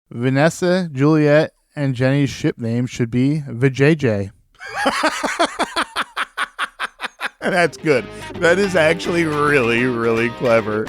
Vanessa, Juliet, and Jenny's ship name should be Vijay. That's good. That is actually really, really clever.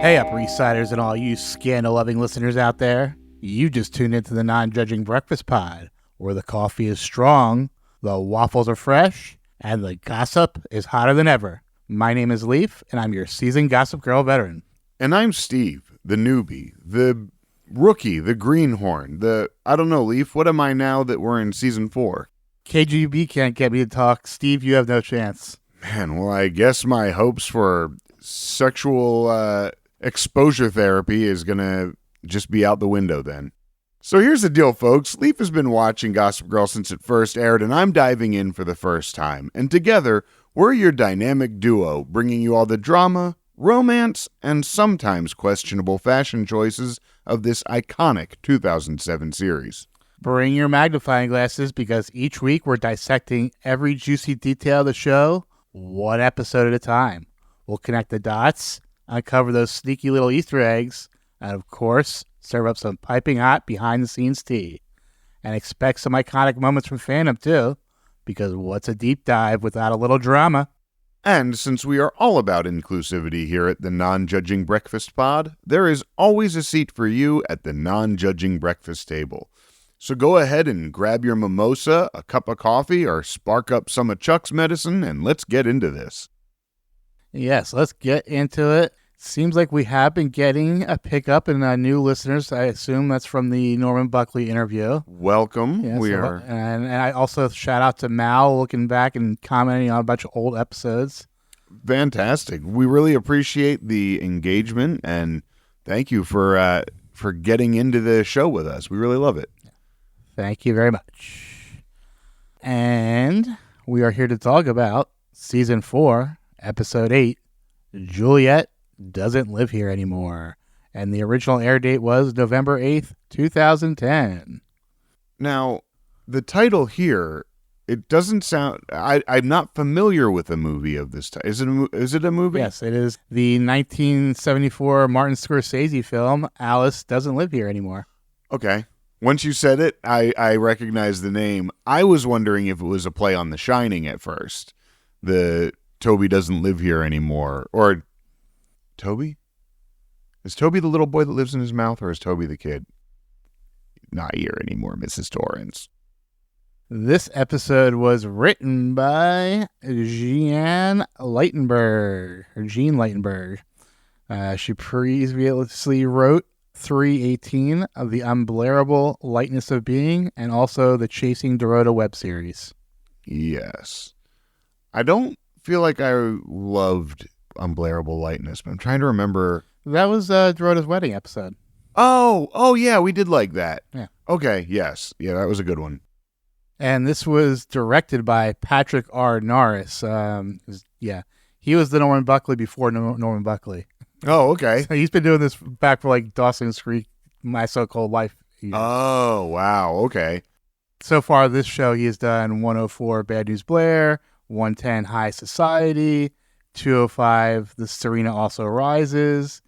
Hey, Upper Eastsiders and all you scandal-loving listeners out there. You just tuned into the Non-Judging Breakfast Pod, where the coffee is strong, the waffles are fresh, and the gossip is hotter than ever. My name is Leif, and I'm your seasoned Gossip Girl veteran. And I'm Steve, the newbie, the rookie, the greenhorn, I don't know, Leif, what am I now that we're in season 4? KGB can't get me to talk. Steve, you have no chance. Man, well, I guess my hopes for sexual exposure therapy is going to just be out the window then. So here's the deal, folks. Leif has been watching Gossip Girl since it first aired, and I'm diving in for the first time. And together, we're your dynamic duo, bringing you all the drama, romance, and sometimes questionable fashion choices of this iconic 2007 series. Bring your magnifying glasses, because each week we're dissecting every juicy detail of the show, one episode at a time. We'll connect the dots, uncover those sneaky little Easter eggs, and of course, serve up some piping hot behind-the-scenes tea. And expect some iconic moments from fandom, too, because what's a deep dive without a little drama? And since we are all about inclusivity here at the Non-Judging Breakfast Pod, there is always a seat for you at the Non-Judging Breakfast table. So go ahead and grab your mimosa, a cup of coffee, or spark up some of Chuck's medicine, and let's get into this. Yes, let's get into it. Seems like we have been getting a pickup in new listeners. I assume that's from the Norman Buckley interview. Welcome. Yeah, and I also shout out to Mal looking back and commenting on a bunch of old episodes. Fantastic. We really appreciate the engagement, and thank you for getting into the show with us. We really love it. Thank you very much. And we are here to talk about Season 4, Episode 8, Juliet Doesn't Live Here Anymore. And the original air date was November 8th, 2010. Now, the title here, it doesn't sound... I'm not familiar with a movie of this type. Is it a movie? Yes, it is the 1974 Martin Scorsese film, Alice Doesn't Live Here Anymore. Okay. Once you said it, I recognized the name. I was wondering if it was a play on The Shining at first. The Toby Doesn't Live Here Anymore. Or Toby? Is Toby the little boy that lives in his mouth, or is Toby the kid? Not here anymore, Mrs. Torrance. This episode was written by Jean Leitenberg. She previously wrote 318 of The Unbearable Lightness of Being and also the Chasing Dorota web series. Yes. I don't feel like I loved Unbearable Lightness, but I'm trying to remember. That was Dorota's wedding episode. Oh yeah, we did like that. Yeah. Okay, yes. Yeah, that was a good one. And this was directed by Patrick R. Norris. He was the Norman Buckley before Norman Buckley. Oh, okay. So he's been doing this back for like Dawson's Creek, My So-Called Life. Years. Oh, wow. Okay. So far this show, he has done 104 Bad News Blair, 110 High Society, 205 The Serena Also Rises,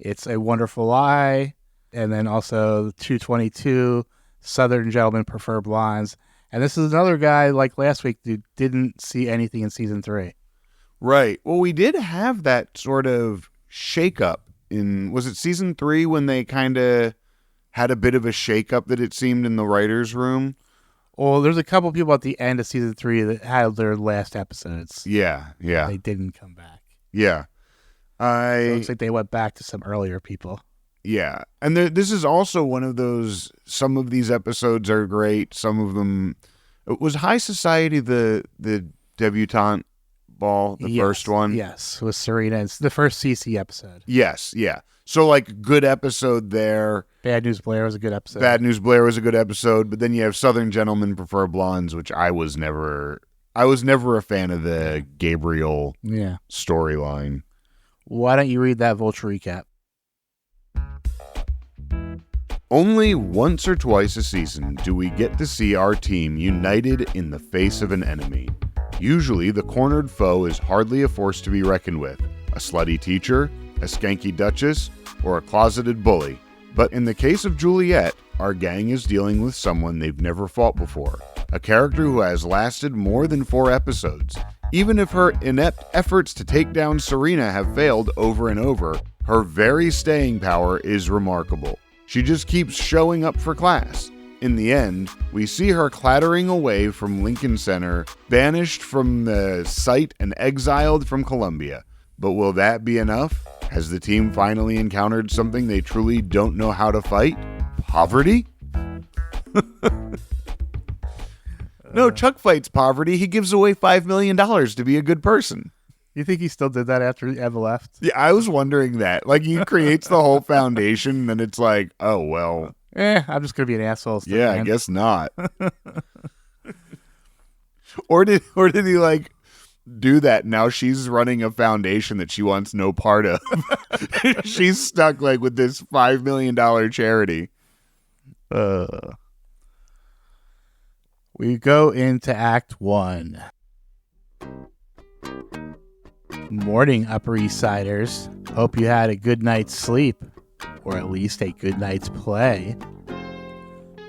It's a Wonderful Lie, and then also 222 Southern Gentlemen Prefer Blondes. And this is another guy like last week who didn't see anything in season 3. Right. Well, we did have that sort of shakeup was it season 3 when they kind of had a bit of a shakeup that it seemed in the writer's room? Well, there's a couple people at the end of season 3 that had their last episodes. Yeah. They didn't come back. Yeah. So it looks like they went back to some earlier people. Yeah. And this is also one of those, some of these episodes are great. Some of them, was High Society the debutante ball, the first one? Yes, with Serena. It's the first CC episode. Yes, yeah. So, like, good episode there. Bad News Blair was a good episode. Bad News Blair was a good episode, but then you have Southern Gentlemen Prefer Blondes, which I was never a fan of the Gabriel storyline. Why don't you read that Vulture recap? Only once or twice a season do we get to see our team united in the face of an enemy. Usually, the cornered foe is hardly a force to be reckoned with, a slutty teacher, a skanky duchess, or a closeted bully. But in the case of Juliet, our gang is dealing with someone they've never fought before, a character who has lasted more than 4 episodes. Even if her inept efforts to take down Serena have failed over and over, her very staying power is remarkable. She just keeps showing up for class. In the end, we see her clattering away from Lincoln Center, banished from the site and exiled from Columbia. But will that be enough? Has the team finally encountered something they truly don't know how to fight? Poverty? No, Chuck fights poverty. He gives away $5 million to be a good person. You think he still did that after Eva left? Yeah, I was wondering that. Like, he creates the whole foundation, and it's like, oh, well. I'm just going to be an asshole. Still, yeah, man. I guess not. Or did he, like, do that? Now she's running a foundation that she wants no part of. She's stuck, like, with this $5 million charity. We go into Act 1. Morning, Upper Eastsiders. Hope you had a good night's sleep, or at least a good night's play.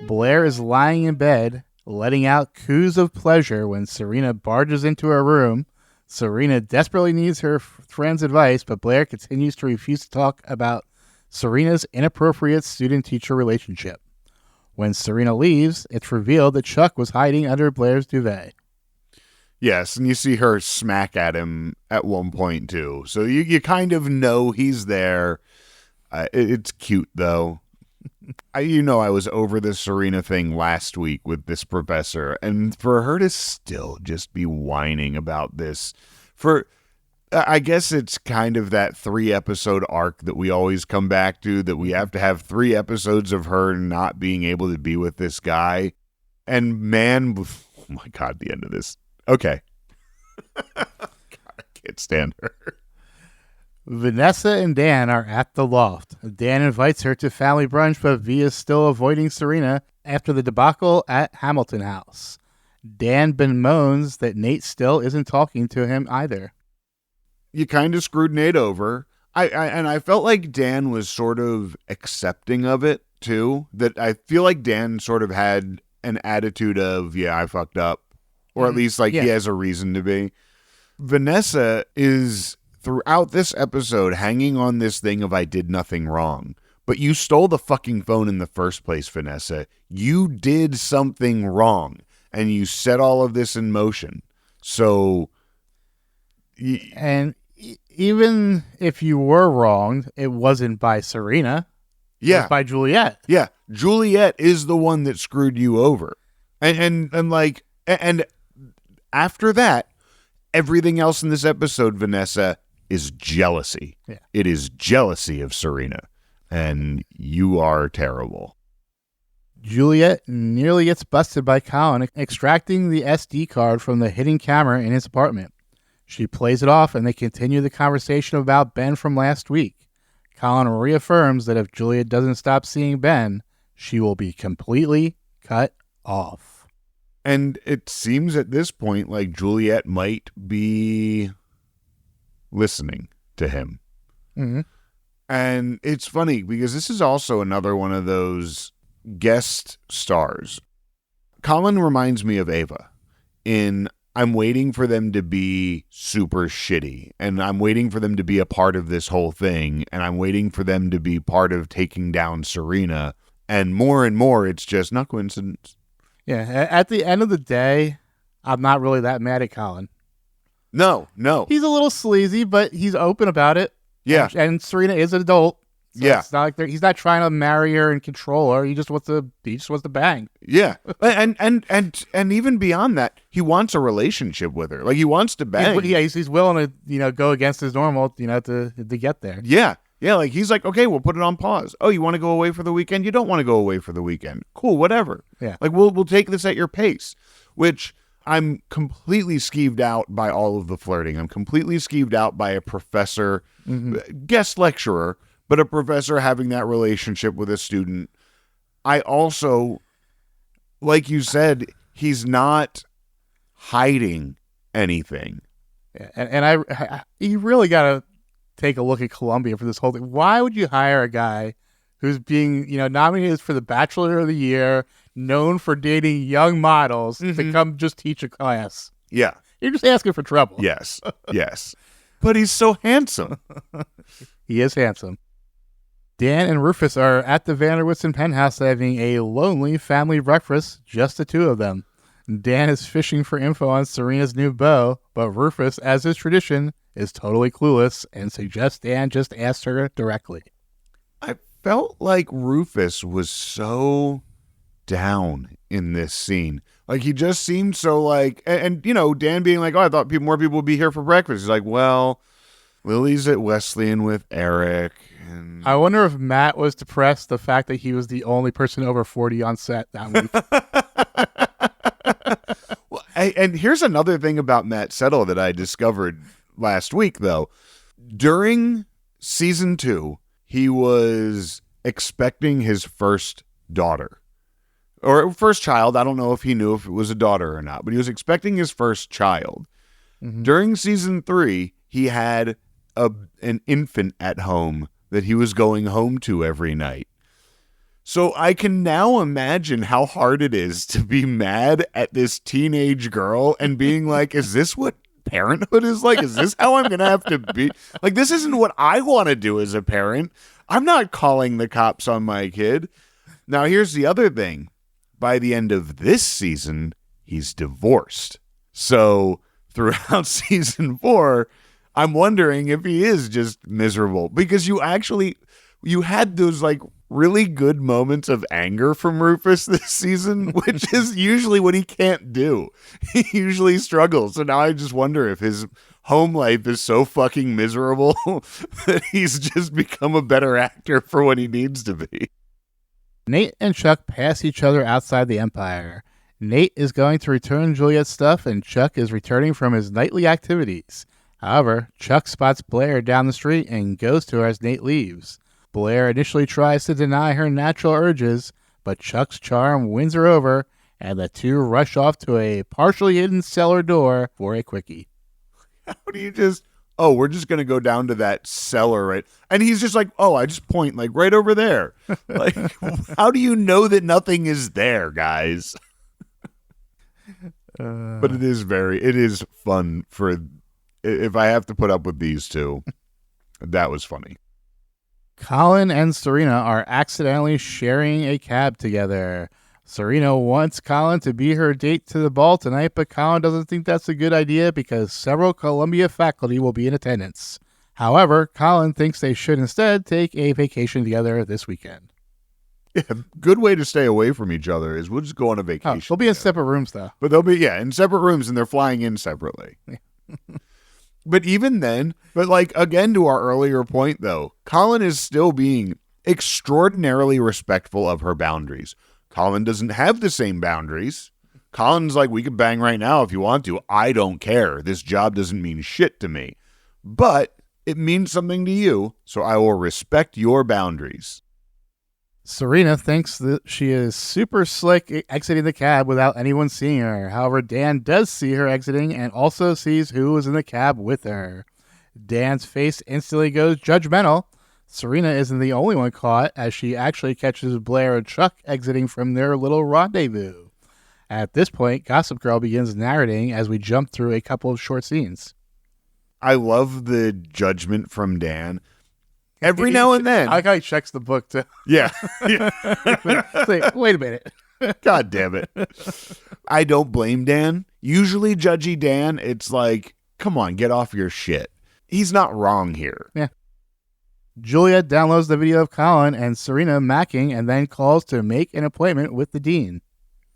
Blair is lying in bed, letting out coos of pleasure when Serena barges into her room. Serena desperately needs her friend's advice, but Blair continues to refuse to talk about Serena's inappropriate student-teacher relationship. When Serena leaves, it's revealed that Chuck was hiding under Blair's duvet. Yes, and you see her smack at him at one point, too. So you kind of know he's there. It's cute, though. I was over this Serena thing last week with this professor, and for her to still just be whining about this, I guess it's kind of that 3-episode arc that we always come back to, that we have to have 3 episodes of her not being able to be with this guy. And man, oh my God, the end of this. Okay. God, I can't stand her. Vanessa and Dan are at the loft. Dan invites her to family brunch, but V is still avoiding Serena after the debacle at Hamilton House. Dan bemoans that Nate still isn't talking to him either. You kind of screwed Nate over. I felt like Dan was sort of accepting of it, too. That I feel like Dan sort of had an attitude of, yeah, I fucked up. Or at least, like, he has a reason to be. Vanessa is, throughout this episode, hanging on this thing of I did nothing wrong. But you stole the fucking phone in the first place, Vanessa. You did something wrong. And you set all of this in motion. So... And even if you were wrong, it wasn't by Serena. Yeah. It was by Juliet. Yeah. Juliet is the one that screwed you over. And after that, everything else in this episode, Vanessa, is jealousy. Yeah. It is jealousy of Serena. And you are terrible. Juliet nearly gets busted by Colin extracting the SD card from the hidden camera in his apartment. She plays it off, and they continue the conversation about Ben from last week. Colin reaffirms that if Juliet doesn't stop seeing Ben, she will be completely cut off. And it seems at this point like Juliet might be listening to him. Mm-hmm. And it's funny because this is also another one of those guest stars. Colin reminds me of Ava in I'm waiting for them to be super shitty, and I'm waiting for them to be a part of this whole thing, and I'm waiting for them to be part of taking down Serena, and more, it's just not coincidence. Yeah, at the end of the day, I'm not really that mad at Colin. No. He's a little sleazy, but he's open about it. Yeah. And Serena is an adult. So yeah. It's not like he's not trying to marry her and control her. He just wants to bang. Yeah. And even beyond that, he wants a relationship with her. Like, he wants to bang. He's willing to, go against his normal, to get there. Yeah. Yeah, like, he's like, okay, we'll put it on pause. Oh, you want to go away for the weekend? You don't want to go away for the weekend. Cool, whatever. Yeah. Like, we'll take this at your pace, which I'm completely skeeved out by all of the flirting. I'm completely skeeved out by a professor, guest lecturer, but a professor having that relationship with a student. I also, like you said, he's not hiding anything. Yeah, and you really got to take a look at Columbia for this whole thing. Why would you hire a guy who's being, nominated for the Bachelor of the Year, known for dating young models, to come just teach a class? Yeah. You're just asking for trouble. Yes. Yes. But he's so handsome. He is handsome. Dan and Rufus are at the Vanderwoodson penthouse having a lonely family breakfast, just the two of them. Dan is fishing for info on Serena's new beau, but Rufus, as is tradition, is totally clueless and suggests Dan just ask her directly. I felt like Rufus was so down in this scene. Like, he just seemed so like, and Dan being like, oh, I thought more people would be here for breakfast. He's like, well, Lily's at Wesleyan with Eric. And I wonder if Matt was depressed the fact that he was the only person over 40 on set that week. Well, and here's another thing about Matt Settle that I discovered last week, though. During season 2, he was expecting his first daughter. Or first child. I don't know if he knew if it was a daughter or not, but he was expecting his first child. Mm-hmm. During season 3, he had an infant at home that he was going home to every night. So I can now imagine how hard it is to be mad at this teenage girl and being like, is this what parenthood is like? Is this how I'm going to have to be? Like, this isn't what I want to do as a parent. I'm not calling the cops on my kid. Now, here's the other thing. By the end of this season, he's divorced. So throughout season 4, I'm wondering if he is just miserable, because you had those like really good moments of anger from Rufus this season, which is usually what he can't do. He usually struggles. So now I just wonder if his home life is so fucking miserable that he's just become a better actor for what he needs to be. Nate and Chuck pass each other outside the Empire. Nate is going to return Juliet's stuff, and Chuck is returning from his nightly activities. However, Chuck spots Blair down the street and goes to her as Nate leaves. Blair initially tries to deny her natural urges, but Chuck's charm wins her over, and the two rush off to a partially hidden cellar door for a quickie. How do you we're just going to go down to that cellar, right? And he's just like, I just point like right over there. Like, how do you know that nothing is there, guys? But it is fun if I have to put up with these two. That was funny. Colin and Serena are accidentally sharing a cab together. Serena wants Colin to be her date to the ball tonight, but Colin doesn't think that's a good idea because several Columbia faculty will be in attendance. However, Colin thinks they should instead take a vacation together this weekend. Yeah, good way to stay away from each other is we'll just go on a vacation. They'll be in separate rooms, though. But they'll be, in separate rooms, and they're flying in separately. Yeah. But even then, again, to our earlier point, though, Colin is still being extraordinarily respectful of her boundaries. Colin doesn't have the same boundaries. Colin's like, we could bang right now if you want to. I don't care. This job doesn't mean shit to me. But it means something to you, so I will respect your boundaries. Serena thinks that she is super slick exiting the cab without anyone seeing her. However, Dan does see her exiting and also sees who was in the cab with her. Dan's face instantly goes judgmental. Serena isn't the only one caught, as she actually catches Blair and Chuck exiting from their little rendezvous. At this point, Gossip Girl begins narrating as we jump through a couple of short scenes. I love the judgment from Dan. Every now and then. I like how he checks the book, too. Yeah. Like, wait a minute. God damn it. I don't blame Dan. Usually judgy Dan, it's like, come on, get off your shit. He's not wrong here. Yeah. Juliet downloads the video of Colin and Serena macking and then calls to make an appointment with the dean.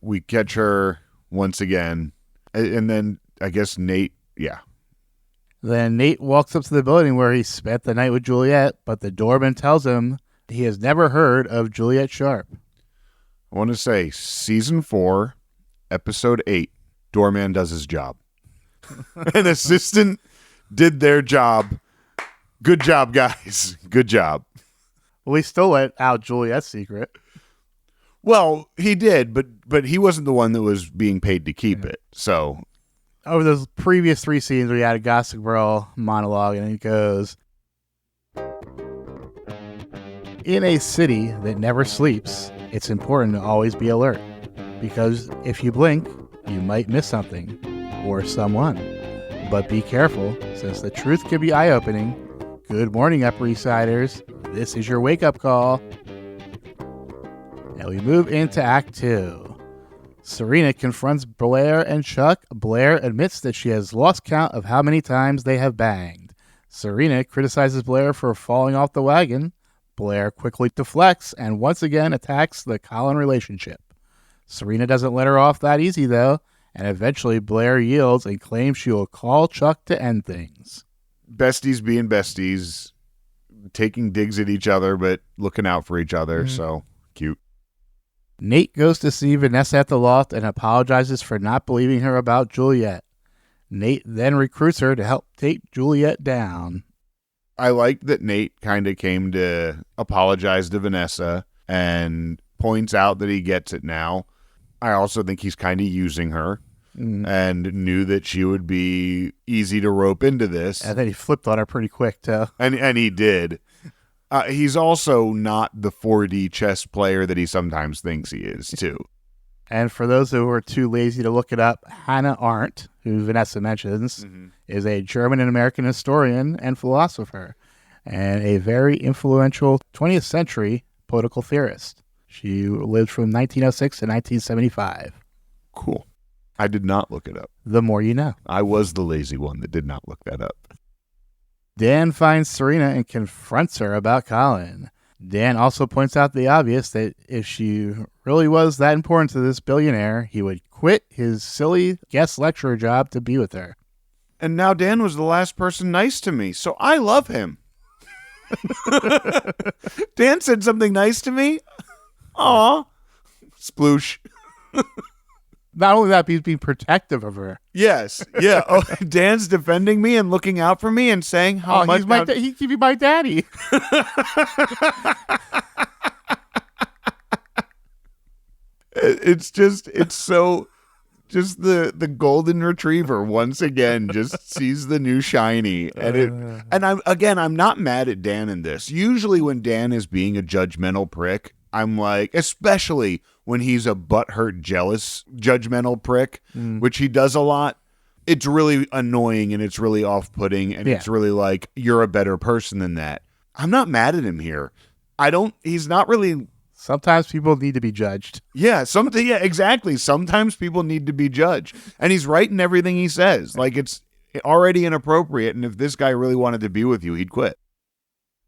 We catch her once again. And then I guess Nate, yeah. Then Nate walks up to the building where he spent the night with Juliet, but the doorman tells him he has never heard of Juliet Sharp. I want to say season 4, episode 8, doorman does his job. An assistant did their job. Good job, guys. Good job. Well, he still let out Juliet's secret. Well, he did, but he wasn't the one that was being paid to keep it. So Over those previous 3 scenes, we had a Gossip Girl monologue, and it goes, in a city that never sleeps, it's important to always be alert, because if you blink, you might miss something, or someone. But be careful, since the truth can be eye-opening. Good morning, Upper Eastsiders. This is your wake-up call. And we move into Act 2. Serena confronts Blair and Chuck. Blair admits that she has lost count of how many times they have banged. Serena criticizes Blair for falling off the wagon. Blair quickly deflects and once again attacks the Colin relationship. Serena doesn't let her off that easy, though, and eventually Blair yields and claims she will call Chuck to end things. Besties being besties, taking digs at each other, but looking out for each other, so cute. Nate goes to see Vanessa at the loft and apologizes for not believing her about Juliet. Nate then recruits her to help take Juliet down. I like that Nate kind of came to apologize to Vanessa and points out that he gets it now. I also think he's kind of using her and knew that she would be easy to rope into this. And then he flipped on her pretty quick, too. And he did. He's also not the 4D chess player that he sometimes thinks he is, too. And for those who are too lazy to look it up, Hannah Arendt, who Vanessa mentions, is a German and American historian and philosopher, and a very influential 20th century political theorist. She lived from 1906 to 1975. Cool. I did not look it up. The more you know. I was the lazy one that did not look that up. Dan finds Serena and confronts her about Colin. Dan also points out the obvious that if she really was that important to this billionaire, he would quit his silly guest lecturer job to be with her. And now Dan was the last person nice to me, so I love him. Dan said something nice to me. Aw. Sploosh. Not only that, but he's being protective of her. Yes. Yeah. Oh, Dan's defending me and looking out for me and saying how much. He could be my daddy. It's so just the golden retriever once again just sees the new shiny. And I'm not mad at Dan in this. Usually when Dan is being a judgmental prick, I'm like, especially when he's a butthurt, jealous, judgmental prick, which he does a lot, it's really annoying and it's really off-putting and it's really like, you're a better person than that. I'm not mad at him here. He's not really... Sometimes people need to be judged. Yeah, exactly. Sometimes people need to be judged. And he's right in everything he says. Like, it's already inappropriate, and if this guy really wanted to be with you, he'd quit.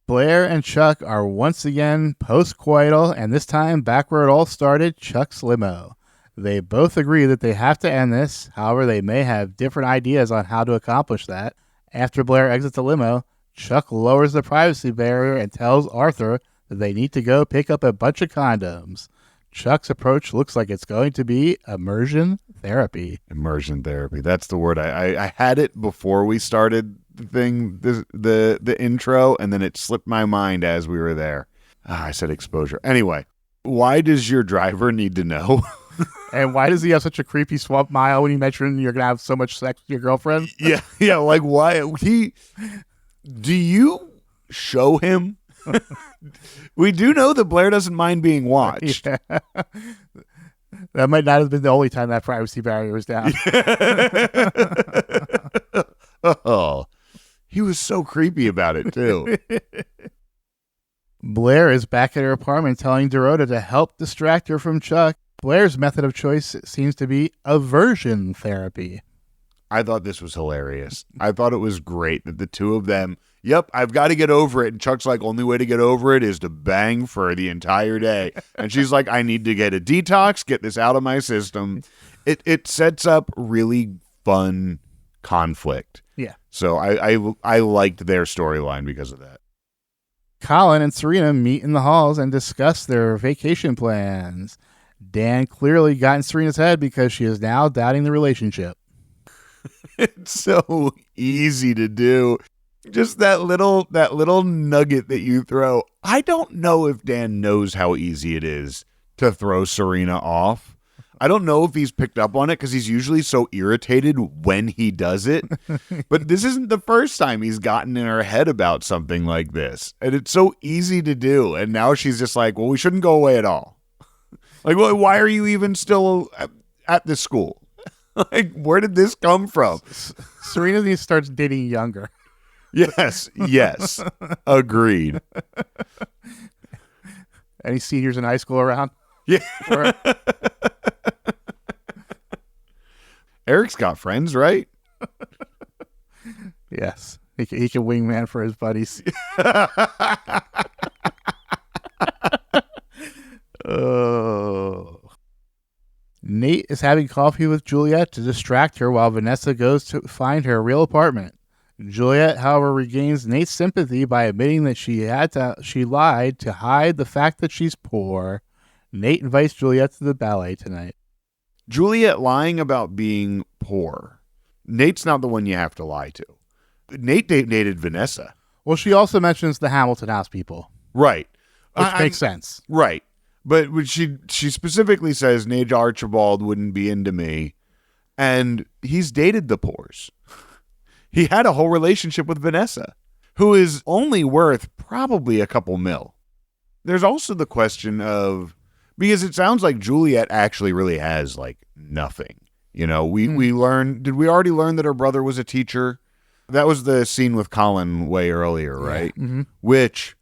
Blair and Chuck are once again post-coital, and this time back where it all started, Chuck's limo. They both agree that they have to end this. However, they may have different ideas on how to accomplish that. After Blair exits the limo, Chuck lowers the privacy barrier and tells Arthur that they need to go pick up a bunch of condoms. Chuck's approach looks like it's going to be immersion therapy. Immersion therapy. That's the word. I had it before we started the thing, the intro, and then it slipped my mind as we were there. I said exposure. Anyway, why does your driver need to know? And why does he have such a creepy swamp mile when you mentioned you're going to have so much sex with your girlfriend? Yeah, like why? Do you show him? We do know that Blair doesn't mind being watched. Yeah. That might not have been the only time that privacy barrier was down. Oh, he was so creepy about it, too. Blair is back at her apartment telling Dorota to help distract her from Chuck. Blair's method of choice seems to be aversion therapy. I thought this was hilarious. I thought it was great that the two of them, yep, I've got to get over it. And Chuck's like, only way to get over it is to bang for the entire day. And she's like, I need to get a detox, get this out of my system. It sets up really fun conflict. Yeah. So I liked their storyline because of that. Colin and Serena meet in the halls and discuss their vacation plans. Dan clearly got in Serena's head because she is now doubting the relationship. It's so easy to do. Just that little nugget that you throw. I don't know if Dan knows how easy it is to throw Serena off. I don't know if he's picked up on it because he's usually so irritated when he does it. But this isn't the first time he's gotten in her head about something like this. And it's so easy to do. And now she's just like, well, we shouldn't go away at all. Like, well, why are you even still at this school? Like, where did this come from? Serena needs to start dating younger. Yes. Agreed. Any seniors in high school around? Yeah. Eric's got friends, right? Yes. He can wingman for his buddies. Oh. Nate is having coffee with Juliet to distract her while Vanessa goes to find her real apartment. Juliet, however, regains Nate's sympathy by admitting that she lied to hide the fact that she's poor. Nate invites Juliet to the ballet tonight. Juliet lying about being poor. Nate's not the one you have to lie to. Nate dated Vanessa. Well, she also mentions the Hamilton House people. Right. Which makes sense. Right. But she specifically says Nate Archibald wouldn't be into me. And he's dated the poors. He had a whole relationship with Vanessa, who is only worth probably a couple mil. There's also the question of, because it sounds like Juliet actually really has like nothing. You know, we learned, did we already learn that her brother was a teacher? That was the scene with Colin way earlier, right? Yeah. Mm-hmm. Which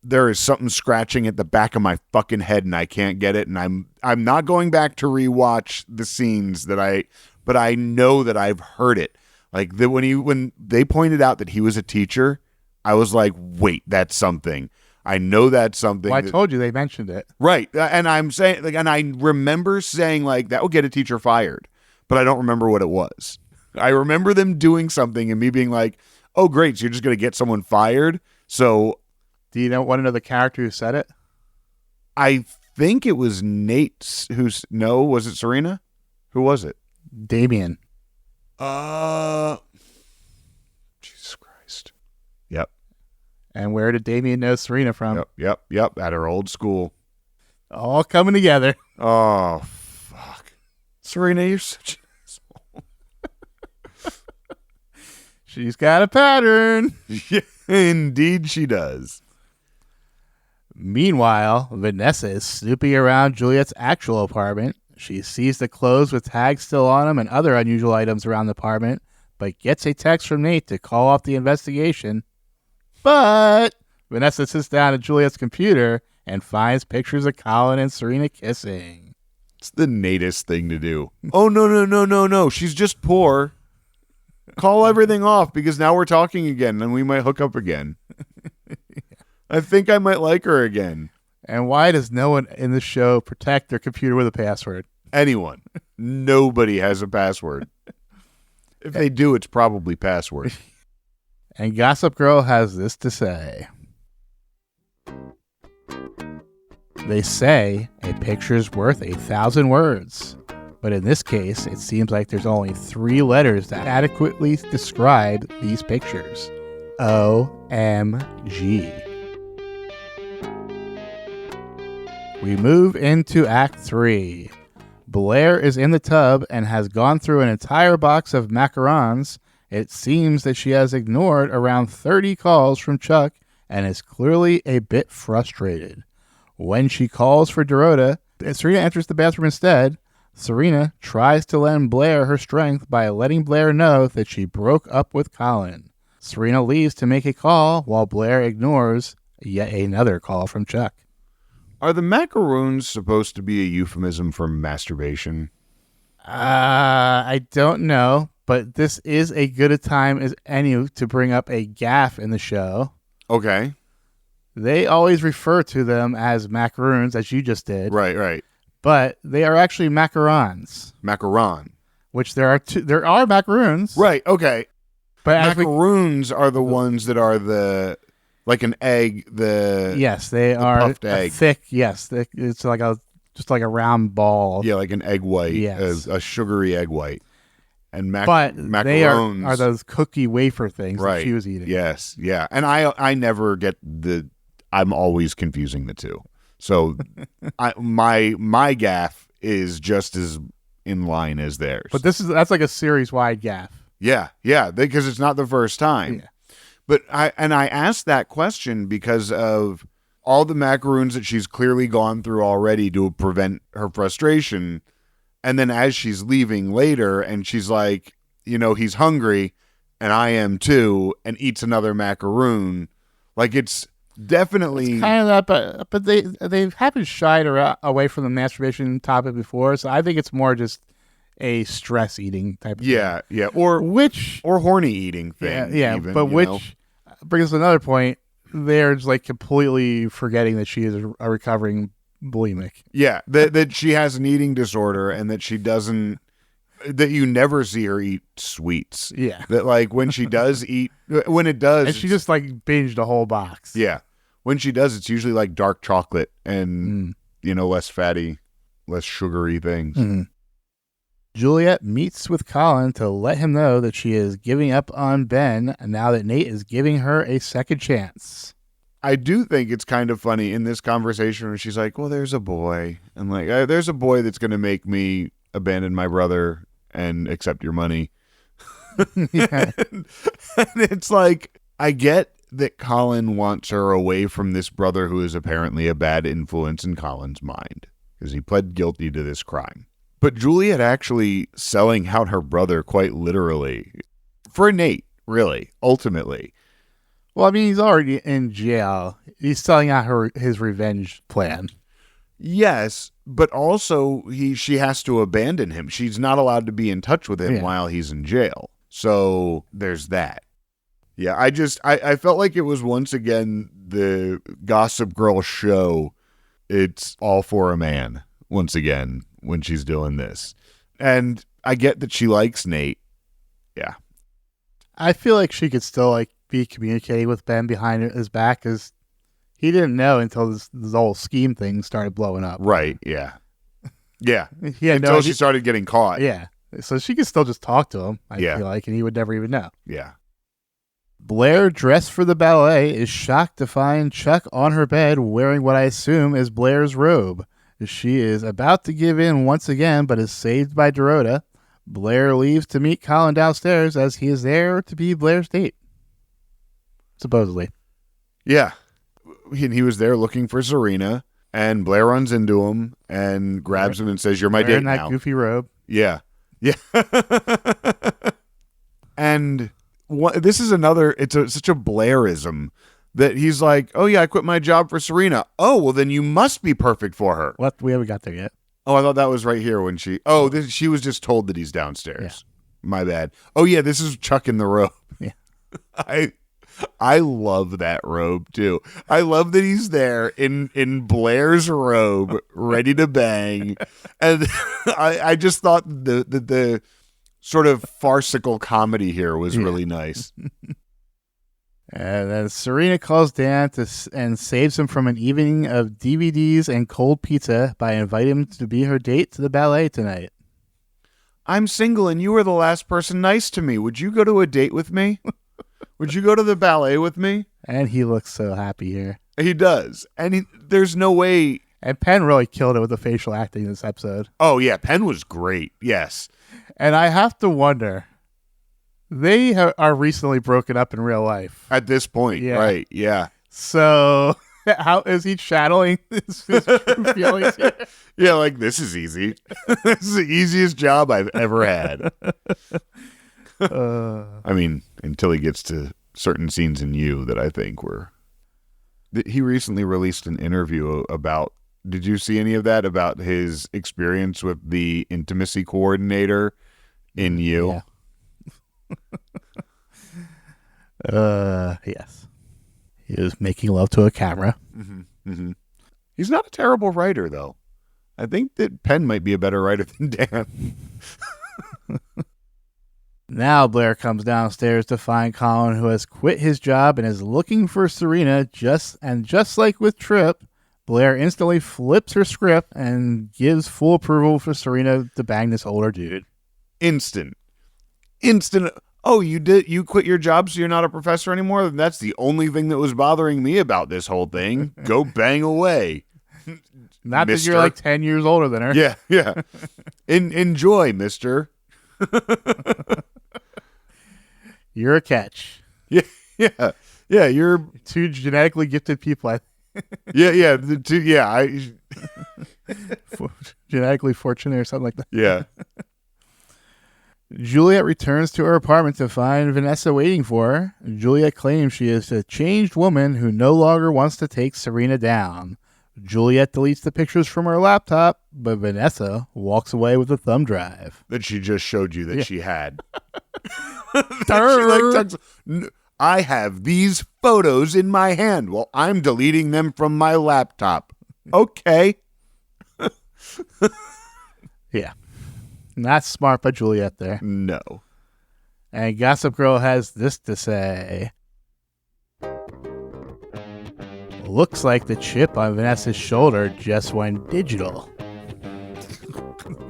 there is something scratching at the back of my fucking head and I can't get it. And I'm not going back to rewatch the scenes but I know that I've heard it. Like when they pointed out that he was a teacher, I was like, wait, that's something. I know that's something. Well, I told you they mentioned it. Right. And I'm saying, like, and I remember saying, like, that will get a teacher fired, but I don't remember what it was. I remember them doing something and me being like, oh, great. So you're just going to get someone fired. So do you want to know the character who said it? I think it was Nate was it Serena? Who was it? Damien. Jesus Christ. Yep. And where did Damien know Serena from? Yep. At her old school. All coming together. Oh, fuck. Serena, you're such an asshole. She's got a pattern. Yeah, indeed she does. Meanwhile, Vanessa is snooping around Juliet's actual apartment. She sees the clothes with tags still on them and other unusual items around the apartment, but gets a text from Nate to call off the investigation. But Vanessa sits down at Juliet's computer and finds pictures of Colin and Serena kissing. It's the Natest thing to do. Oh, no. She's just poor. Call everything off because now we're talking again and we might hook up again. I think I might like her again. And why does no one in the show protect their computer with a password? Anyone. Nobody has a password. If they do, it's probably password. And Gossip Girl has this to say. They say a picture's worth 1,000 words. But in this case, it seems like there's only 3 letters that adequately describe these pictures. OMG. We move into Act 3. Blair is in the tub and has gone through an entire box of macarons. It seems that she has ignored around 30 calls from Chuck and is clearly a bit frustrated. When she calls for Dorota, Serena enters the bathroom instead. Serena tries to lend Blair her strength by letting Blair know that she broke up with Colin. Serena leaves to make a call while Blair ignores yet another call from Chuck. Are the macaroons supposed to be a euphemism for masturbation? I don't know, but this is as good a time as any to bring up a gaffe in the show. Okay. They always refer to them as macaroons, as you just did. Right. But they are actually macarons. Macaron. Which there are macaroons. Right, okay. But macaroons are the ones that are like an egg, yes, they are puffed egg. Thick. Yes, it's like just like a round ball. Yeah, like an egg white. Yes, a sugary egg white. And but macarons they are those cookie wafer things right. that she was eating. Yes, yeah, and I never get I'm always confusing the two. So my gaffe is just as in line as theirs. But that's like a series-wide gaffe. Yeah, because it's not the first time. Yeah. But I asked that question because of all the macaroons that she's clearly gone through already to prevent her frustration. And then as she's leaving later and she's like, he's hungry and I am too, and eats another macaroon. Like it's definitely it's kind of that, but they haven't shied away from the masturbation topic before, so I think it's more just a stress eating type of thing. Yeah, or horny eating thing. Yeah, even, but which brings us to another point. They're just like completely forgetting that she is a recovering bulimic. Yeah, that she has an eating disorder and that she doesn't. That you never see her eat sweets. Yeah, that like when she does eat, when it does, and she just like binged a whole box. Yeah, when she does, it's usually like dark chocolate and less fatty, less sugary things. Mm. Juliet meets with Colin to let him know that she is giving up on Ben now that Nate is giving her a second chance. I do think it's kind of funny in this conversation when she's like, well, there's a boy. And like, there's a boy that's going to make me abandon my brother and accept your money. Yeah. And it's like, I get that Colin wants her away from this brother who is apparently a bad influence in Colin's mind because he pled guilty to this crime. But Juliet actually selling out her brother quite literally for Nate, really, ultimately. Well, I mean, he's already in jail. He's selling out his revenge plan. Yes, but also she has to abandon him. She's not allowed to be in touch with him while he's in jail. So there's that. Yeah, I felt like it was once again the Gossip Girl show. It's all for a man once again when she's doing this. And I get that she likes Nate. Yeah. I feel like she could still like be communicating with Ben behind his back because he didn't know until this whole scheme thing started blowing up. Right, yeah. Yeah. Until she started getting caught. Yeah. So she could still just talk to him, I feel like, and he would never even know. Yeah. Blair, dressed for the ballet, is shocked to find Chuck on her bed wearing what I assume is Blair's robe. She is about to give in once again, but is saved by Dorota. Blair leaves to meet Colin downstairs as he is there to be Blair's date. Supposedly. Yeah. He was there looking for Serena, and Blair runs into him and grabs him and says, "You're my date now." Wearing that goofy robe. Yeah. Yeah. And this is another, such a Blairism that he's like, "Oh yeah, I quit my job for Serena." "Oh, well then you must be perfect for her." What? We haven't got there yet. Oh, I thought that was right here when she, she was just told that he's downstairs. Yeah. My bad. Oh yeah, this is Chuck in the robe. Yeah. I love that robe too. I love that he's there in Blair's robe, ready to bang. And I just thought the sort of farcical comedy here was really nice. And then Serena calls Dan and saves him from an evening of DVDs and cold pizza by inviting him to be her date to the ballet tonight. "I'm single and you were the last person nice to me. Would you go to a date with me? Would you go to the ballet with me?" And he looks so happy here. He does. And there's no way. And Penn really killed it with the facial acting in this episode. Oh, yeah. Penn was great. Yes. And I have to wonder, they are recently broken up in real life. At this point, right. Yeah. So how is he channeling his true feelings here? Yeah, like, this is easy. This is the easiest job I've ever had. I mean, until he gets to certain scenes in You that I think were... He recently released an interview about... Did you see any of that? About his experience with the intimacy coordinator in You? Yeah. Yes. He was making love to a camera. Mm-hmm. Mm-hmm. He's not a terrible writer, though. I think that Penn might be a better writer than Dan. Now Blair comes downstairs to find Colin, who has quit his job and is looking for Serena. Just like with Tripp, Blair instantly flips her script and gives full approval for Serena to bang this older dude. Instant. "Oh, you quit your job so you're not a professor anymore? That's the only thing that was bothering me about this whole thing. Go bang away." Not mister. that you're like 10 years older than her. Yeah, yeah. Enjoy, mister. You're a catch. Yeah, yeah. Yeah, you're... Two genetically gifted people. Yeah. Genetically fortunate or something like that. Yeah. Juliet returns to her apartment to find Vanessa waiting for her. Juliet claims she is a changed woman who no longer wants to take Serena down. Juliet deletes the pictures from her laptop, but Vanessa walks away with a thumb drive. That she just showed you that she had. I have these photos in my hand. Well, I'm deleting them from my laptop. Okay. Yeah. Not smart by Juliet there. No. And Gossip Girl has this to say. Looks like the chip on Vanessa's shoulder just went digital.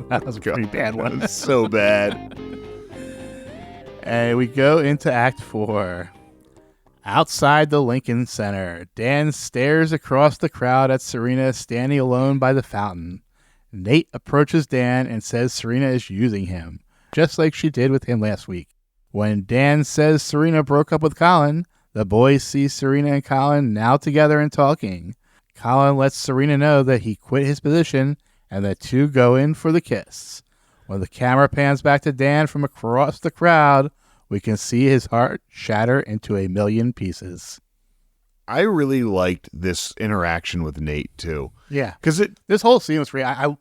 That was a pretty bad one. So bad. And we go into Act 4. Outside the Lincoln Center, Dan stares across the crowd at Serena standing alone by the fountain. Nate approaches Dan and says Serena is using him, just like she did with him last week. When Dan says Serena broke up with Colin, the boys see Serena and Colin now together and talking. Colin lets Serena know that he quit his position, and the two go in for the kiss. When the camera pans back to Dan from across the crowd, we can see his heart shatter into a million pieces. I really liked this interaction with Nate, too. Yeah. Because this whole scene was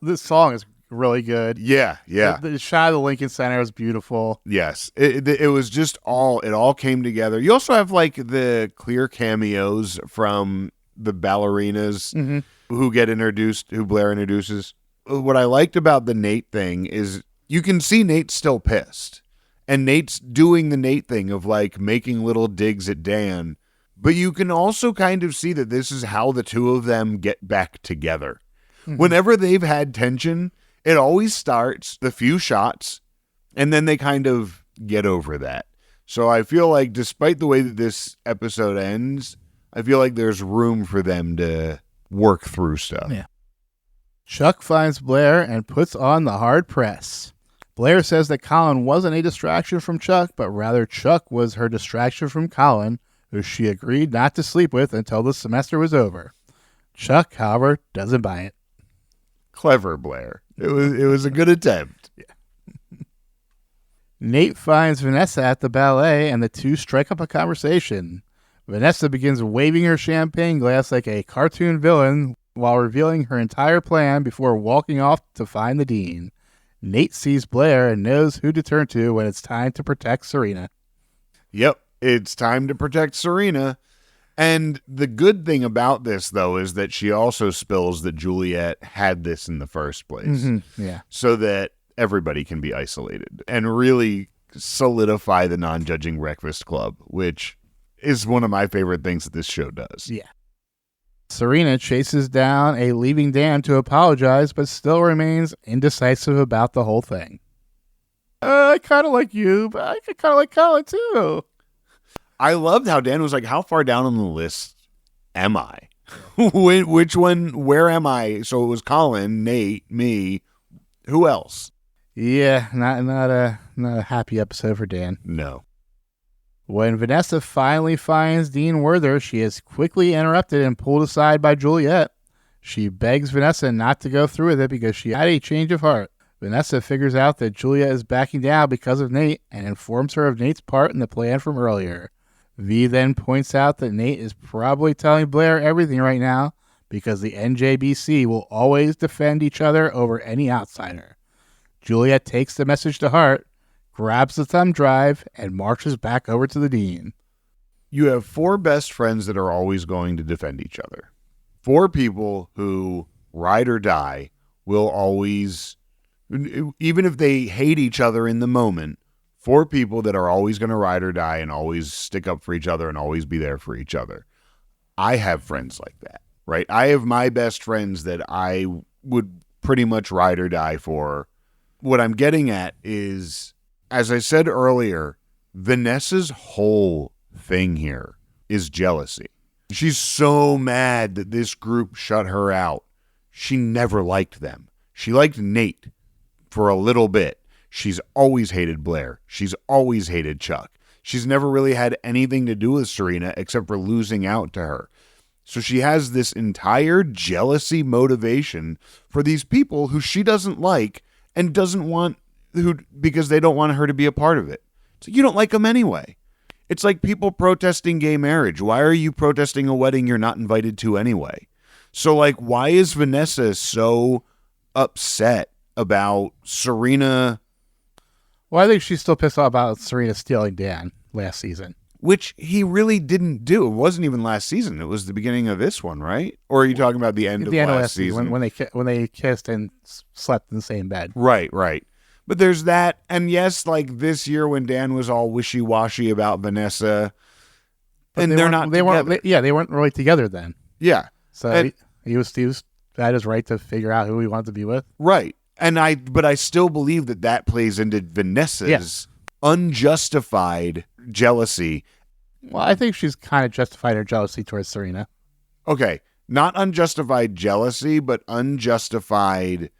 this song is really good. Yeah, yeah. The shot of the Lincoln Center was beautiful. Yes. It was just it all came together. You also have like the clear cameos from the ballerinas who get introduced, who Blair introduces. What I liked about the Nate thing is you can see Nate's still pissed. And Nate's doing the Nate thing of like making little digs at Dan. But you can also kind of see that this is how the two of them get back together. Whenever they've had tension, it always starts the few shots, and then they kind of get over that. So I feel like despite the way that this episode ends, I feel like there's room for them to work through stuff. Yeah. Chuck finds Blair and puts on the hard press. Blair says that Colin wasn't a distraction from Chuck, but rather Chuck was her distraction from Colin, who she agreed not to sleep with until the semester was over. Chuck, however, doesn't buy it. Clever, Blair. It was a good attempt. Yeah. Nate finds Vanessa at the ballet, and the two strike up a conversation. Vanessa begins waving her champagne glass like a cartoon villain while revealing her entire plan before walking off to find the dean. Nate sees Blair and knows who to turn to when it's time to protect Serena. Yep. It's time to protect Serena. And the good thing about this, though, is that she also spills that Juliet had this in the first place. Yeah. So that everybody can be isolated and really solidify the non-judging breakfast club, which is one of my favorite things that this show does. Yeah. Serena chases down a leaving Dan to apologize, but still remains indecisive about the whole thing. I kind of like you, but I kind of like Colin, too. I loved how Dan was like, how far down on the list am I? Which one, where am I? So it was Colin, Nate, me. Who else? Yeah, not a happy episode for Dan. No. When Vanessa finally finds Dean Werther, she is quickly interrupted and pulled aside by Juliet. She begs Vanessa not to go through with it because she had a change of heart. Vanessa figures out that Juliet is backing down because of Nate and informs her of Nate's part in the plan from earlier. V then points out that Nate is probably telling Blair everything right now because the NJBC will always defend each other over any outsider. Juliet takes the message to heart, grabs the thumb drive, and marches back over to the dean. You have 4 best friends that are always going to defend each other. 4 people who, ride or die, will always, even if they hate each other in the moment, 4 people that are always going to ride or die and always stick up for each other and always be there for each other. I have friends like that, right? I have my best friends that I would pretty much ride or die for. What I'm getting at is, as I said earlier, Vanessa's whole thing here is jealousy. She's so mad that this group shut her out. she never liked them. She liked Nate for a little bit. She's always hated Blair. She's always hated Chuck. She's never really had anything to do with Serena except for losing out to her. So she has this entire jealousy motivation for these people who she doesn't like and doesn't want, because they don't want her to be a part of it. So you don't like them anyway. It's like people protesting gay marriage. Why are you protesting a wedding you're not invited to anyway? So, like, why is Vanessa so upset about Serena? Well, I think she's still pissed off about Serena stealing Dan last season. Which he really didn't do. It wasn't even last season. It was the beginning of this one, right? Or are you talking about the end of last season? When they kissed and slept in the same bed. Right. But there's that. And yes, like this year when Dan was all wishy-washy about Vanessa. But and they're not together. They weren't really together then. Yeah. So he was at his right to figure out who he wanted to be with. Right. But I still believe that plays into Vanessa's unjustified jealousy. Well, I think she's kind of justified her jealousy towards Serena. Okay. Not unjustified jealousy, but unjustified.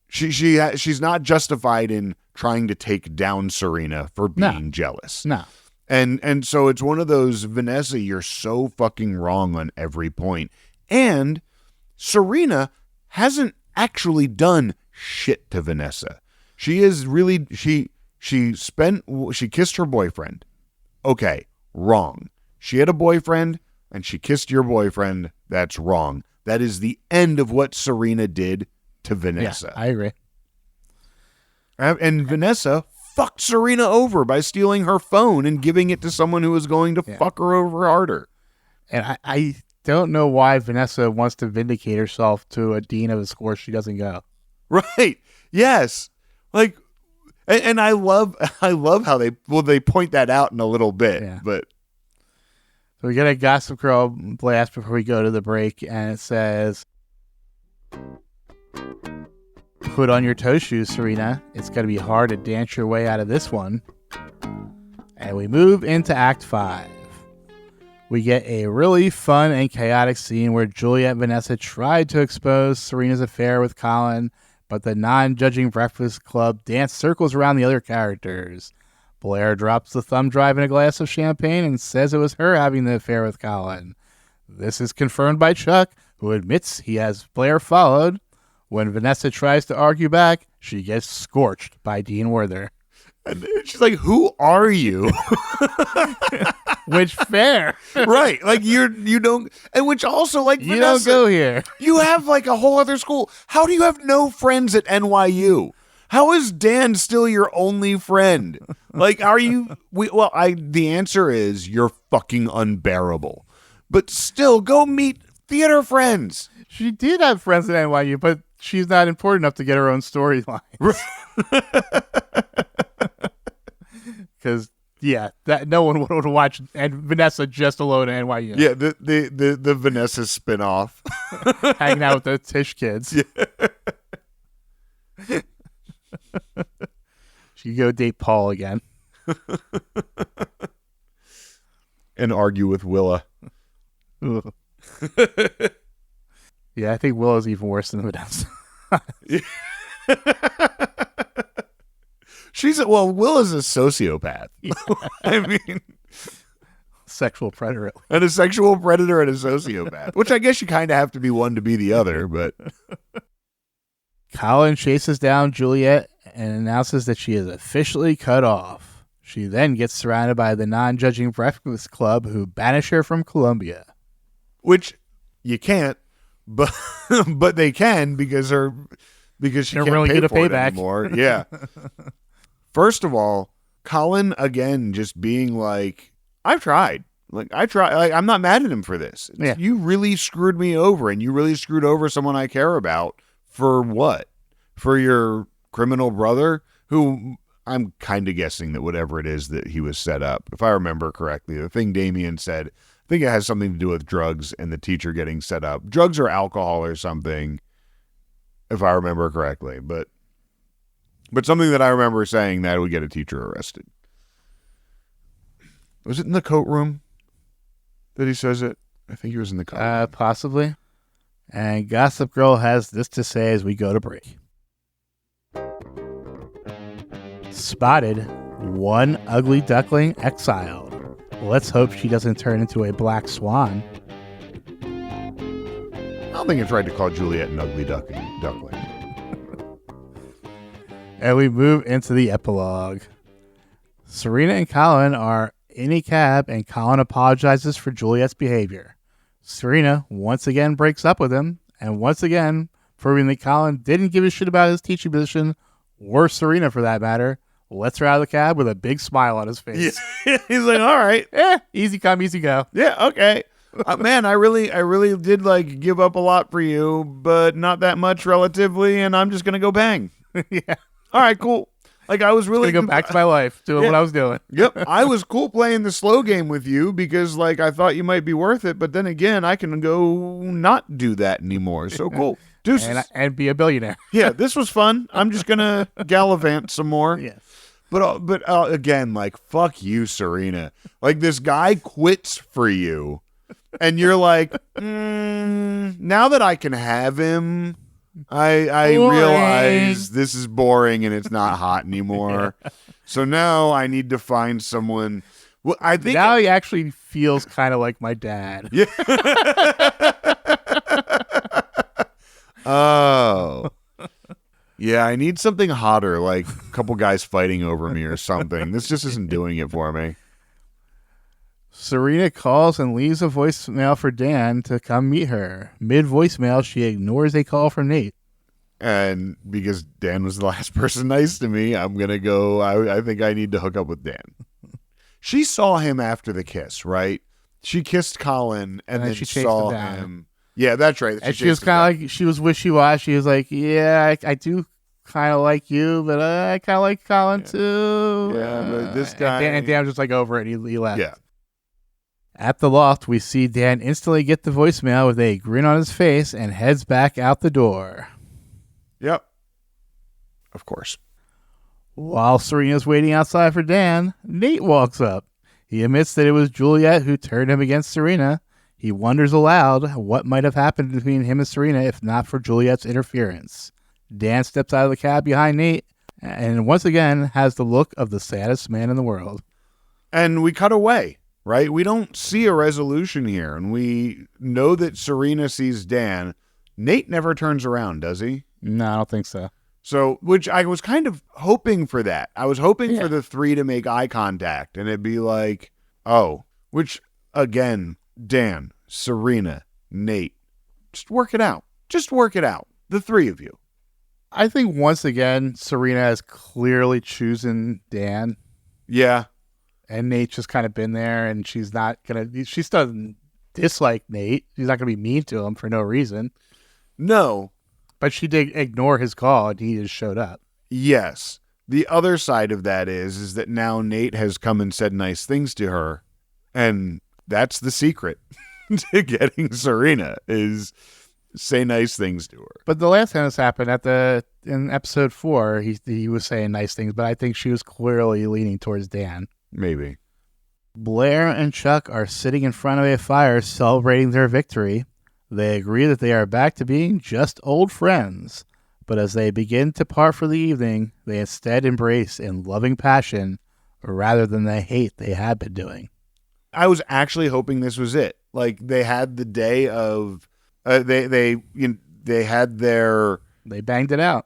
She's not justified in trying to take down Serena for being jealous. No. And so it's one of those, Vanessa, you're so fucking wrong on every point. And Serena hasn't actually done shit to Vanessa. She is really, she kissed her boyfriend. Okay, wrong. She had a boyfriend and she kissed your boyfriend. That's wrong. That is the end of what Serena did to Vanessa. Yeah, I agree. And Vanessa fucked Serena over by stealing her phone and giving it to someone who was going to fuck her over harder. And I don't know why Vanessa wants to vindicate herself to a dean of a school she doesn't go. Right. Yes. Like, and I love how they point that out in a little bit. Yeah. But so we get a Gossip Girl blast before we go to the break, and it says, "Put on your toe shoes, Serena. It's going to be hard to dance your way out of this one." And we move into Act 5. We get a really fun and chaotic scene where Juliet and Vanessa tried to expose Serena's affair with Colin, but the non-judging Breakfast Club dance circles around the other characters. Blair drops the thumb drive in a glass of champagne and says it was her having the affair with Colin. This is confirmed by Chuck, who admits he has Blair followed. When Vanessa tries to argue back, she gets scorched by Dean Werther. And she's like, "Who are you?" Which fair. Right. Like you don't, and which also, like, you Vanessa, don't go here. You have like a whole other school. How do you have no friends at NYU? How is Dan still your only friend? Like, are you? The answer is you're fucking unbearable. But still, go meet theater friends. She did have friends at NYU, but she's not important enough to get her own storyline. Because that no one would watch and Vanessa just alone at NYU. Yeah, the Vanessa spinoff, hanging out with the Tish kids. Yeah. She could go date Paul again and argue with Willa. Yeah, I think Willow's even worse than Vanessa. Willa's a sociopath. Yeah. I mean, sexual predator. And a sexual predator and a sociopath, which I guess you kind of have to be one to be the other, but. Colin chases down Juliet and announces that she is officially cut off. She then gets surrounded by the non-judging Breakfast Club, who banish her from Columbia. Which you can't, but they can because she can't really pay get a for it payback anymore. Yeah. First of all, Colin again just being like, "I've tried. Like I'm not mad at him for this. Yeah. You really screwed me over, and you really screwed over someone I care about for what? For your criminal brother, who I'm kind of guessing that whatever it is that he was set up, if I remember correctly, the thing Damien said, I think it has something to do with drugs and the teacher getting set up. Drugs or alcohol or something, if I remember correctly. But something that I remember saying that would get a teacher arrested. Was it in the coat room that he says it? I think he was in the coat room. Possibly. And Gossip Girl has this to say as we go to break. Spotted, one ugly duckling exiled. Let's hope she doesn't turn into a black swan. I don't think it's right to call Juliet an ugly duckling. And we move into the epilogue. Serena and Colin are in a cab, and Colin apologizes for Juliet's behavior. Serena once again breaks up with him, and once again, proving that Colin didn't give a shit about his teaching position, or Serena for that matter, lets her out of the cab with a big smile on his face. Yeah. He's like, all right. Easy come, easy go. Yeah, okay. Man, I really did like give up a lot for you, but not that much relatively, and I'm just gonna go bang. Yeah. All right, cool. Like I was really gonna go back to my life, doing what I was doing. Yep, I was cool playing the slow game with you because like I thought you might be worth it, but then again, I can go not do that anymore. So cool, deuces, and be a billionaire. Yeah, this was fun. I'm just gonna gallivant some more. Yes. But again, like fuck you, Serena. Like this guy quits for you. And you're like, now that I can have him, I realize this is boring and it's not hot anymore. Yeah. So now I need to find someone. Well, I think now he actually feels kind of like my dad. Yeah. Oh. Yeah, I need something hotter, like a couple guys fighting over me or something. This just isn't doing it for me. Serena calls and leaves a voicemail for Dan to come meet her. Mid-voicemail, she ignores a call from Nate. And because Dan was the last person nice to me, I'm going to go, I think I need to hook up with Dan. She saw him after the kiss, right? She kissed Colin and then she saw him. Yeah, that's right. And she was kind of like, she was wishy-washy. She was like, yeah, I do kind of like you, but I kind of like Colin too. Yeah, but this guy. And Dan was just like over it. He left. Yeah. At the loft, we see Dan instantly get the voicemail with a grin on his face and heads back out the door. Yep. Of course. While Serena's waiting outside for Dan, Nate walks up. He admits that it was Juliet who turned him against Serena. He wonders aloud what might have happened between him and Serena if not for Juliet's interference. Dan steps out of the cab behind Nate and once again has the look of the saddest man in the world. And we cut away. Right? We don't see a resolution here, and we know that Serena sees Dan. Nate never turns around, does he? No, I don't think so. So, which I was kind of hoping for that. I was hoping for the three to make eye contact, and it'd be like, oh, which, again, Dan, Serena, Nate, just work it out. Just work it out. The three of you. I think once again, Serena has clearly chosen Dan. Yeah. And Nate's just kind of been there, and she doesn't dislike Nate. She's not going to be mean to him for no reason. No. But she did ignore his call, and he just showed up. Yes. The other side of that is that now Nate has come and said nice things to her, and that's the secret to getting Serena is say nice things to her. But the last time this happened in episode 4, he was saying nice things, but I think she was clearly leaning towards Dan. Maybe. Blair and Chuck are sitting in front of a fire celebrating their victory. They agree that they are back to being just old friends. But as they begin to part for the evening, they instead embrace in loving passion rather than the hate they had been doing. I was actually hoping this was it. Like they had the day of they had their They banged it out.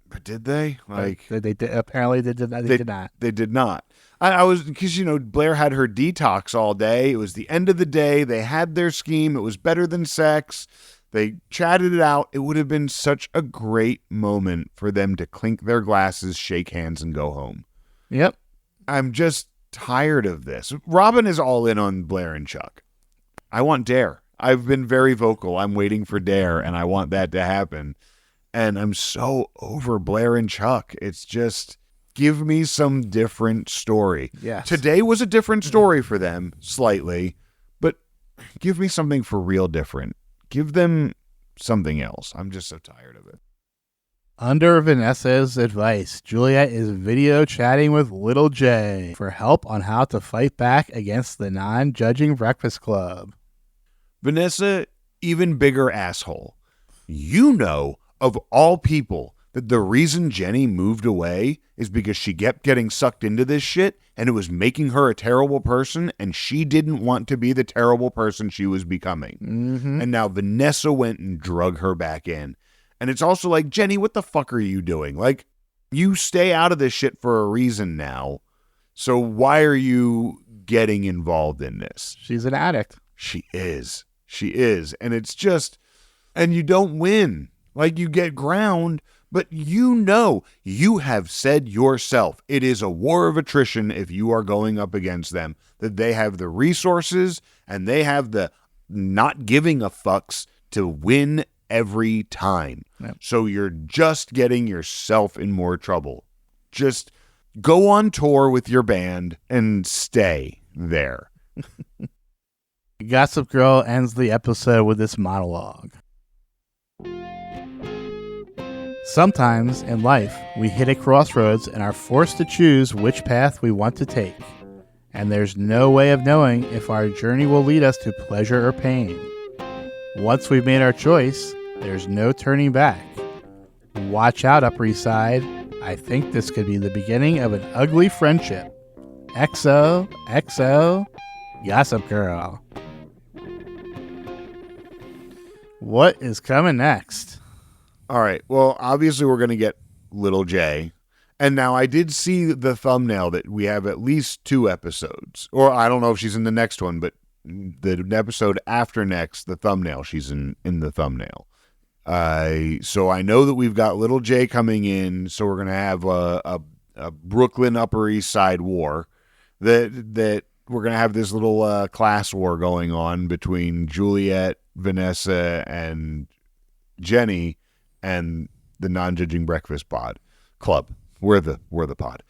But did they? Like they did. Apparently they did not. They did not. They did not. I was because Blair had her detox all day. It was the end of the day. They had their scheme. It was better than sex. They chatted it out. It would have been such a great moment for them to clink their glasses, shake hands, and go home. Yep. I'm just tired of this. Robin is all in on Blair and Chuck. I want Dare. I've been very vocal. I'm waiting for Dare, and I want that to happen. And I'm so over Blair and Chuck. It's just, give me some different story. Yes. Today was a different story for them, slightly, but give me something for real different. Give them something else. I'm just so tired of it. Under Vanessa's advice, Juliet is video chatting with Little J for help on how to fight back against the non-judging Breakfast Club. Vanessa, even bigger asshole. You know, of all people, that the reason Jenny moved away is because she kept getting sucked into this shit and it was making her a terrible person and she didn't want to be the terrible person she was becoming. Mm-hmm. And now Vanessa went and drug her back in. And it's also like, Jenny, what the fuck are you doing? Like, you stay out of this shit for a reason now. So why are you getting involved in this? She's an addict. She is. She is. And it's just, and you don't win. Like, you get ground, but you know, you have said yourself, it is a war of attrition if you are going up against them, that they have the resources and they have the not giving a fucks to win every time. Yep. So you're just getting yourself in more trouble. Just go on tour with your band and stay there. Gossip Girl ends the episode with this monologue. Sometimes in life, we hit a crossroads and are forced to choose which path we want to take. And there's no way of knowing if our journey will lead us to pleasure or pain. Once we've made our choice, there's no turning back. Watch out, Upper East Side. I think this could be the beginning of an ugly friendship. XOXO Gossip Girl. What is coming next? All right. Well, obviously we're going to get Little J. And now I did see the thumbnail that we have at least 2 episodes. Or I don't know if she's in the next one, but the episode after next, the thumbnail, she's in the thumbnail. So I know that we've got Little J coming in. So we're going to have a Brooklyn Upper East Side war. That we're going to have this little class war going on between Juliet, Vanessa, and Jenny, and the Non-Judging Breakfast Club. We're the pod.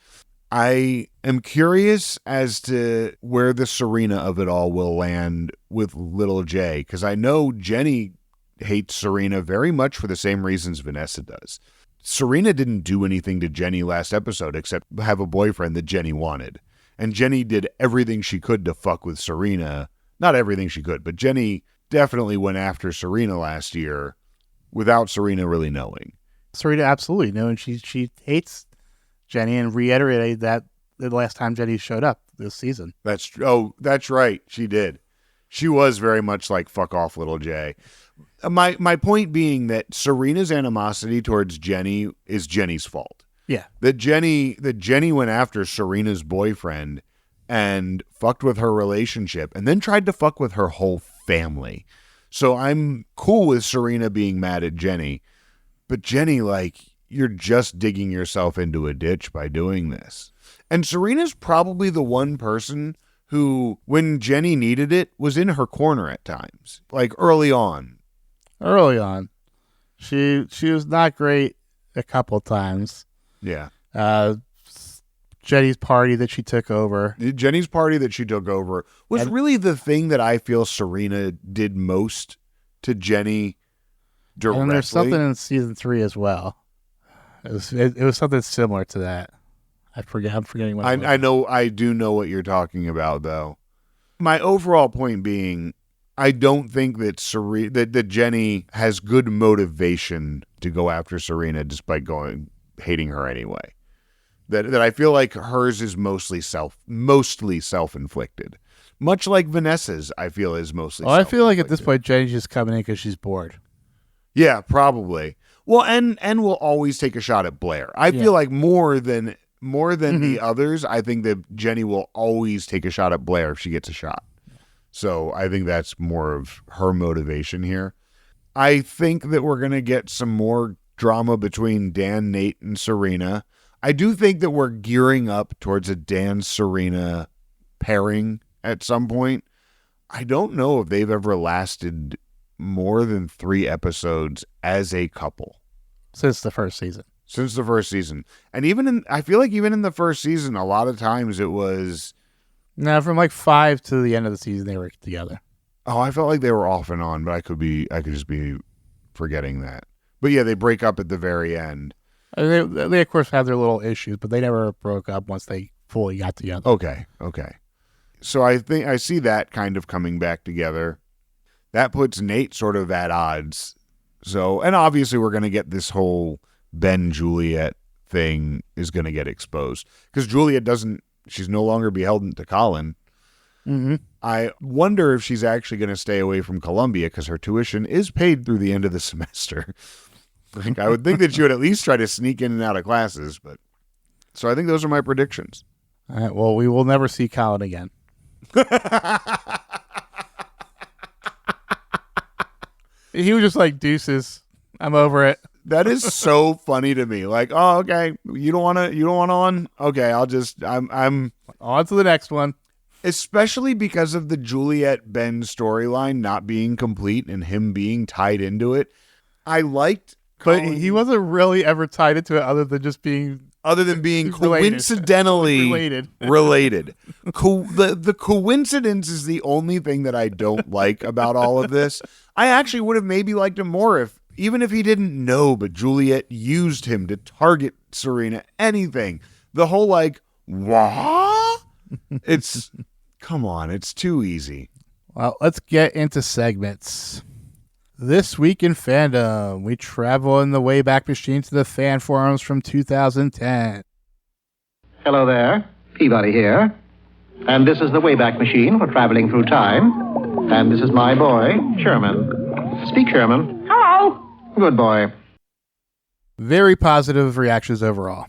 I am curious as to where the Serena of it all will land with Little J, because I know Jenny hates Serena very much for the same reasons Vanessa does. Serena didn't do anything to Jenny last episode except have a boyfriend that Jenny wanted. And Jenny did everything she could to fuck with Serena. Not everything she could, but Jenny definitely went after Serena last year without Serena really knowing. Serena absolutely knew, and she hates Jenny and reiterated that the last time Jenny showed up this season. That's right. She did. She was very much like, fuck off, Little J. My point being that Serena's animosity towards Jenny is Jenny's fault. Yeah. That Jenny went after Serena's boyfriend and fucked with her relationship and then tried to fuck with her whole family. So I'm cool with Serena being mad at Jenny, but Jenny, like, you're just digging yourself into a ditch by doing this. And Serena's probably the one person who, when Jenny needed it, was in her corner at times, like early on. Early on. She was not great a couple times. Yeah. Jenny's party that she took over. Jenny's party that she took over was really the thing that I feel Serena did most to Jenny directly. And there's something in season 3 as well. It was something similar to that. I'm forgetting what it was. I know. I do know what you're talking about, though. My overall point being, I don't think that that Jenny has good motivation to go after Serena despite hating her anyway. That I feel like hers is mostly self-inflicted. Much like Vanessa's, I feel is mostly I feel like at this point Jenny's just coming in because she's bored. Yeah, probably. Well, and we'll always take a shot at Blair. I feel like more than the others, I think that Jenny will always take a shot at Blair if she gets a shot. So I think that's more of her motivation here. I think that we're going to get some more drama between Dan, Nate, and Serena. I do think that we're gearing up towards a Dan-Serena pairing at some point. I don't know if they've ever lasted more than 3 episodes as a couple. Since the first season. And I feel like even in the first season, a lot of times it was... No, from like 5 to the end of the season, they were together. Oh, I felt like they were off and on, but I could just be forgetting that. But yeah, they break up at the very end. They of course have their little issues, but they never broke up once they fully got together. Okay. So I think I see that kind of coming back together. That puts Nate sort of at odds So, and obviously we're going to get this whole Ben-Juliet thing is going to get exposed. Because Juliet she's no longer beholden to Colin. Mm-hmm. I wonder if she's actually going to stay away from Columbia because her tuition is paid through the end of the semester. I would think that she would at least try to sneak in and out of classes. But so I think those are my predictions. All right, well, we will never see Colin again. He was just like, deuces, I'm over it. That is so funny to me. Like, oh, okay, you don't want on? Okay, I'm on to the next one. Especially because of the Juliet Ben storyline not being complete and him being tied into it. I liked But he wasn't really ever tied into it other than being coincidentally related. The coincidence is the only thing that I don't like about all of this. I actually would have maybe liked him more even if he didn't know, but Juliet used him to target Serena. Anything. The whole what? Come on, it's too easy. Well, let's get into segments. This week in fandom, we travel in the Wayback Machine to the fan forums from 2010. Hello there, Peabody here. And this is the Wayback Machine for traveling through time. And this is my boy, Sherman. Speak, Sherman. Hello. Good boy. Very positive reactions overall.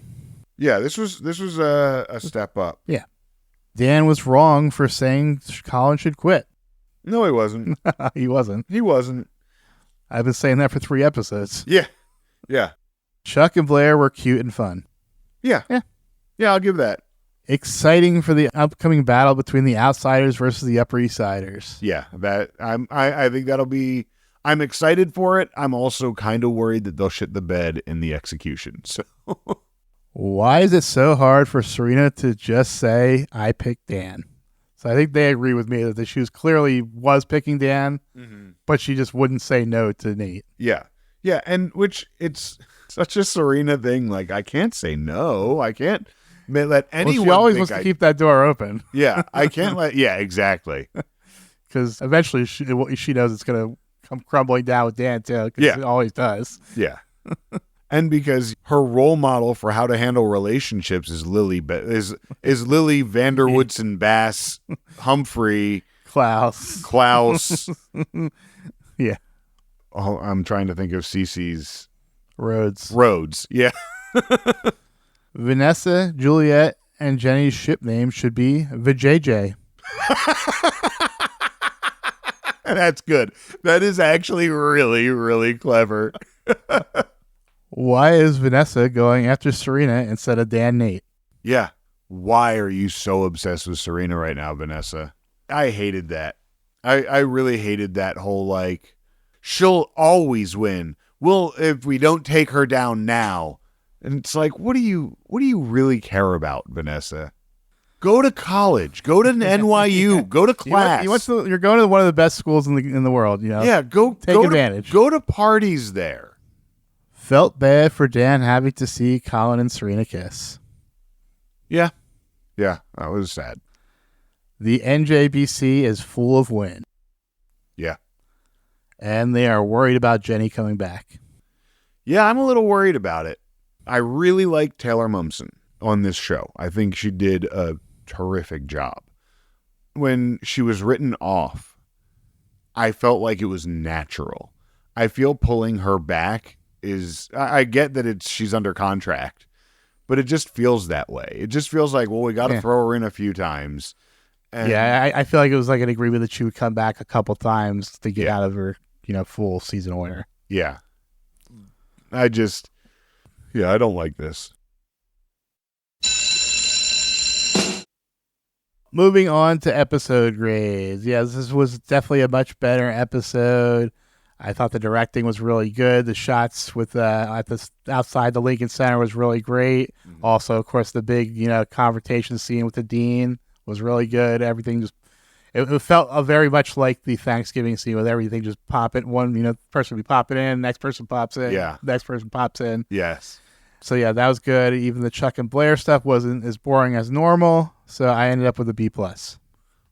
Yeah, this was a step up. Yeah. Dan was wrong for saying Colin should quit. No, he wasn't. He wasn't. He wasn't. I've been saying that for 3 episodes. Yeah. Yeah. Chuck and Blair were cute and fun. Yeah. Yeah. Yeah, I'll give that. Exciting for the upcoming battle between the Outsiders versus the Upper Eastsiders. Yeah, I think that'll be. I'm excited for it. I'm also kind of worried that they'll shit the bed in the execution. So, why is it so hard for Serena to just say, "I picked Dan"? So I think they agree with me that she was picking Dan, but she just wouldn't say no to Nate. Yeah, yeah, and which it's such a Serena thing. Like, I can't say no. I can't let anyone. Well, she always wants to keep that door open. Yeah, I can't let. Yeah, exactly. Because eventually she knows it's going to come crumbling down with Dan too. Because it always does. Yeah. And because her role model for how to handle relationships is Lily Vanderwoodson Bass Humphrey Klaus. Yeah. Oh, I'm trying to think of Cece's Rhodes. Yeah. Vanessa, Juliet, and Jenny's ship name should be VJJ. That's good. That is actually really, really clever. Why is Vanessa going after Serena instead of Dan Nate? Yeah. Why are you so obsessed with Serena right now, Vanessa? I hated that. I really hated that whole she'll always win. Well, if we don't take her down now. And it's like, what do you really care about, Vanessa? Go to college. Go to NYU. Go to class. You're going to one of the best schools in the world. Yeah, take advantage. Go to parties there. Felt bad for Dan having to see Colin and Serena kiss. Yeah. Yeah, that was sad. The NJBC is full of wind. Yeah. And they are worried about Jenny coming back. Yeah, I'm a little worried about it. I really like Taylor Momsen on this show. I think she did a terrific job. When she was written off, I felt like it was natural. I feel pulling her back I get that she's under contract, but it just feels that way. It just feels like, well, we got to throw her in a few times. And I feel like it was like an agreement that she would come back a couple times to get out of her, full season order. Yeah. I don't like this. Moving on to episode grades. Yeah, this was definitely a much better episode. I thought the directing was really good. The shots with outside the Lincoln Center was really great. Mm-hmm. Also, of course, the big confrontation scene with the dean was really good. Everything it felt very much like the Thanksgiving scene with everything just popping. One person would be popping in, next person pops in, next person pops in. Yes. So yeah, that was good. Even the Chuck and Blair stuff wasn't as boring as normal. So I ended up with a B+.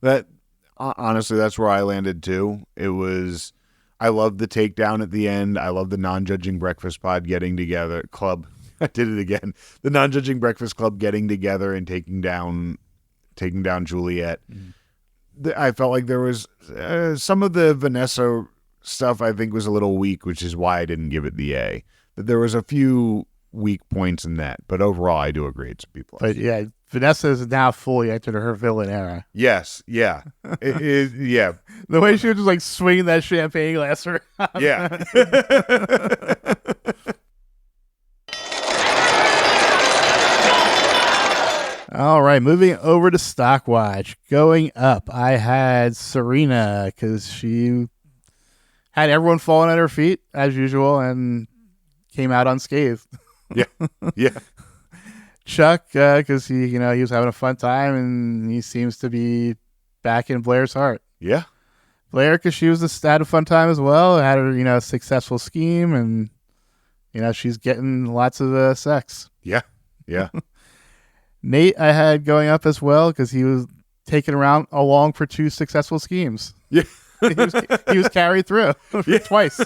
That honestly, that's where I landed too. It was. I love the takedown at the end. I love the non-judging breakfast pod getting together. Club. I did it again. The non-judging breakfast club getting together and taking down Juliet. I felt like there was some of the Vanessa stuff I think was a little weak, which is why I didn't give it the A. But there was a few weak points in that. But overall, I do agree it's a B+. But yeah, Vanessa is now fully entered her villain era. Yes, yeah. Yeah. The way she was just like swinging that champagne glass around. Yeah. All right, moving over to Stockwatch. Going up, I had Serena because she had everyone falling at her feet as usual and came out unscathed. Yeah. Chuck, because he was having a fun time and he seems to be back in Blair's heart. Yeah. Blair, because she had a fun time as well, had her successful scheme, and she's getting lots of sex. Yeah. Nate, I had going up as well because he was taken along for 2 successful schemes. Yeah. he was carried through twice.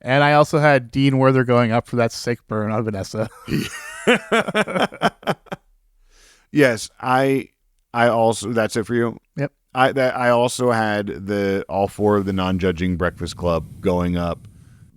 And I also had Dean Werther going up for that sick burn on Vanessa. Yes, I also, that's it for you? Yep. I also had all 4 of the non-judging breakfast club going up.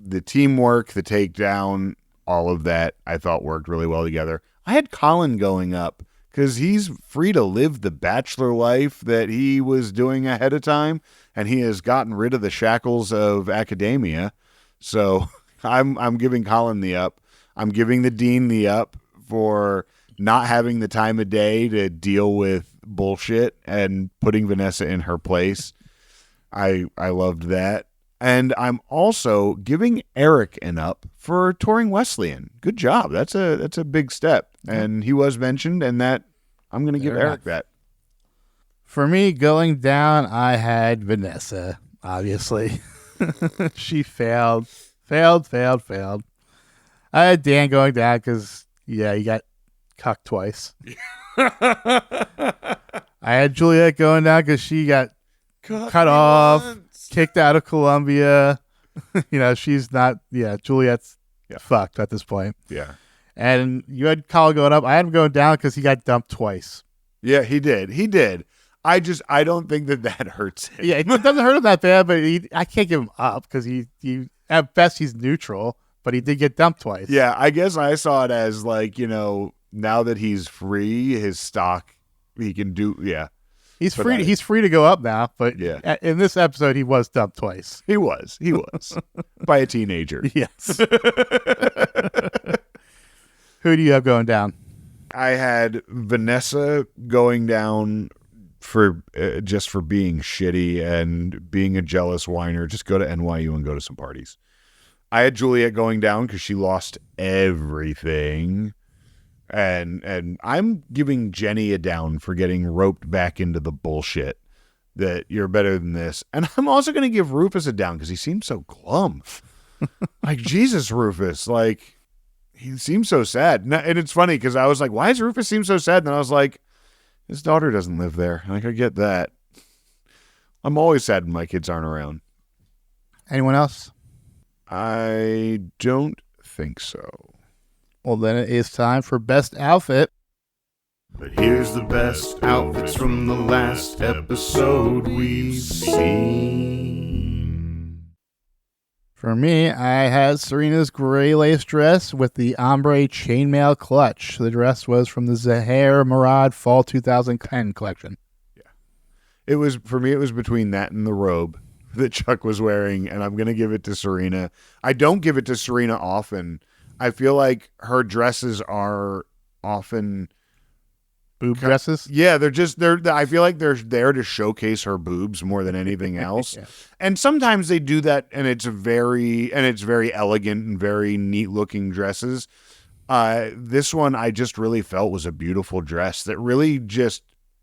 The teamwork, the takedown, all of that I thought worked really well together. I had Colin going up because he's free to live the bachelor life that he was doing ahead of time, and he has gotten rid of the shackles of academia. So I'm giving Colin the up. I'm giving the dean the up for not having the time of day to deal with bullshit and putting Vanessa in her place. I loved that. And I'm also giving Eric an up for touring Wesleyan. Good job. That's a big step. And he was mentioned, and that I'm going to give Eric that. For me, going down, I had Vanessa, obviously. She failed. I had Dan going down because, he got cucked twice. I had Juliet going down because she got cut off, kicked out of Columbia. She's not, Juliet's fucked at this point. Yeah. And you had Colin going up. I had him going down because he got dumped twice. Yeah, he did. I don't think that hurts him. Yeah, it doesn't hurt him that bad, but I can't give him up because he at best he's neutral, but he did get dumped twice. Yeah, I guess I saw it as like, now that he's free, his stock, he can do, yeah. He's free to go up now, but in this episode he was dumped twice. He was by a teenager. Yes. Who do you have going down? I had Vanessa going down for just for being shitty and being a jealous whiner. Just go to NYU and go to some parties. I had Juliet going down because she lost everything. And I'm giving Jenny a down for getting roped back into the bullshit that you're better than this. And I'm also going to give Rufus a down because he seems so glum. Like, Jesus, Rufus. Like, he seems so sad. And it's funny because I was like, why does Rufus seem so sad? And I was like, his daughter doesn't live there. Like, I get that. I'm always sad when my kids aren't around. Anyone else? I don't think so. Well, then it is time for Best Outfit. But here's the best outfits from the last episode we've seen. For me, I had Serena's gray lace dress with the ombre chainmail clutch. The dress was from the Zaher Murad Fall 2010 collection. Yeah. It was between that and the robe that Chuck was wearing, and I'm going to give it to Serena. I don't give it to Serena often. I feel like her dresses are often boob dresses. Yeah, I feel like they're there to showcase her boobs more than anything else. Yeah. And sometimes they do that, and it's very elegant and very neat looking dresses. This one I just really felt was a beautiful dress that really just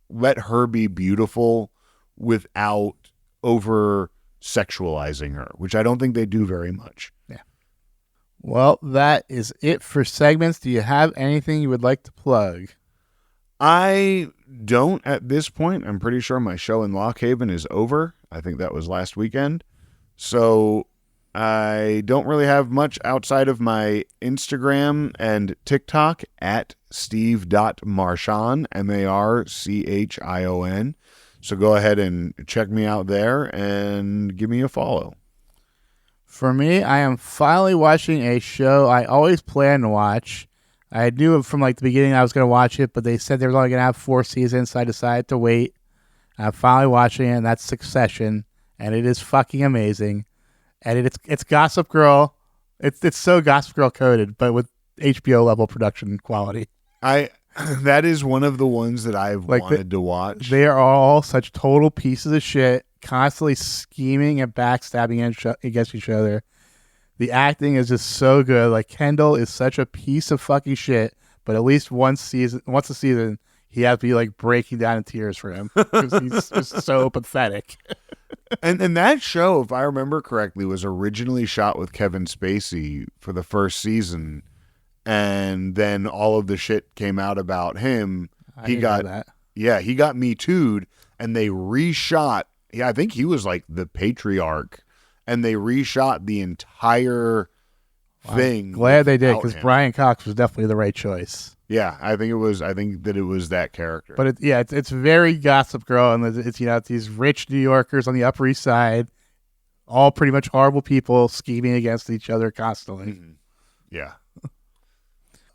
let her be beautiful without over sexualizing her, which I don't think they do very much. Yeah. Well, that is it for segments. Do you have anything you would like to plug? I don't at this point. I'm pretty sure my show in Lock Haven is over. I think that was last weekend. So I don't really have much outside of my Instagram and TikTok at steve.marchon, MARCHION. So go ahead and check me out there and give me a follow. For me, I am finally watching a show I always planned to watch. I knew from the beginning I was going to watch it, but they said they were only going to have 4 seasons, so I decided to wait. I'm finally watching it, and that's Succession, and it is fucking amazing. And it's Gossip Girl. It's so Gossip Girl coded, but with HBO level production quality. That is one of the ones that I've wanted to watch. They are all such total pieces of shit, constantly scheming and backstabbing against each other. The acting is just so good. Kendall is such a piece of fucking shit, but at least once a season, he has to be breaking down in tears for him because he's just so pathetic. And that show, if I remember correctly, was originally shot with Kevin Spacey for the first season, and then all of the shit came out about him. He got Me Too'd, and they reshot. Yeah, I think he was the patriarch, and they reshot the entire thing. I'm glad they did, because him. Brian Cox was definitely the right choice. Yeah, I think that it was that character. But it's very Gossip Girl, and it's these rich New Yorkers on the Upper East Side, all pretty much horrible people scheming against each other constantly. Mm-hmm. Yeah.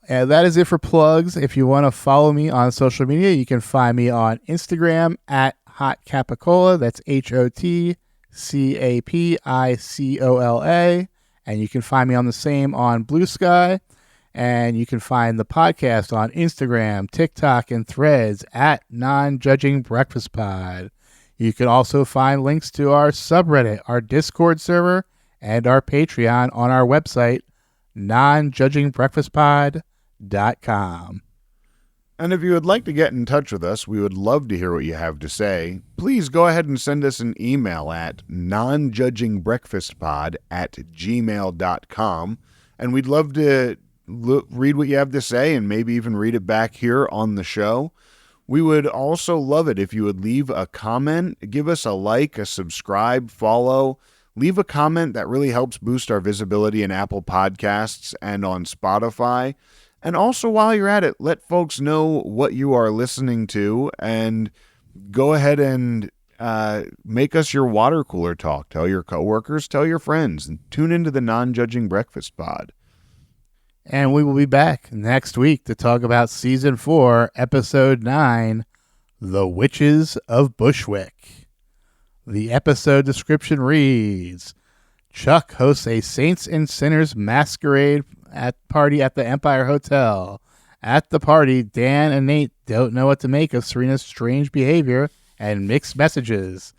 And that is it for plugs. If you want to follow me on social media, you can find me on Instagram at Hot Capicola. That's HOTCAPICOLA. And you can find me on the same on Blue Sky. And you can find the podcast on Instagram, TikTok, and Threads at Non-Judging Breakfast Pod. You can also find links to our subreddit, our Discord server, and our Patreon on our website, nonjudgingbreakfastpod.com. And if you would like to get in touch with us, we would love to hear what you have to say. Please go ahead and send us an email at nonjudgingbreakfastpod@gmail.com. And we'd love to read what you have to say and maybe even read it back here on the show. We would also love it if you would leave a comment, give us a like, a subscribe, follow. Leave a comment. That really helps boost our visibility in Apple Podcasts and on Spotify. And also, while you're at it, let folks know what you are listening to, and go ahead and make us your water cooler talk. Tell your coworkers, tell your friends, and tune into the Non-Judging Breakfast Pod. And we will be back next week to talk about Season 4, Episode 9, The Witches of Bushwick. The episode description reads, Chuck hosts a Saints and Sinners masquerade party at the Empire Hotel. At the party, Dan and Nate don't know what to make of Serena's strange behavior and mixed messages.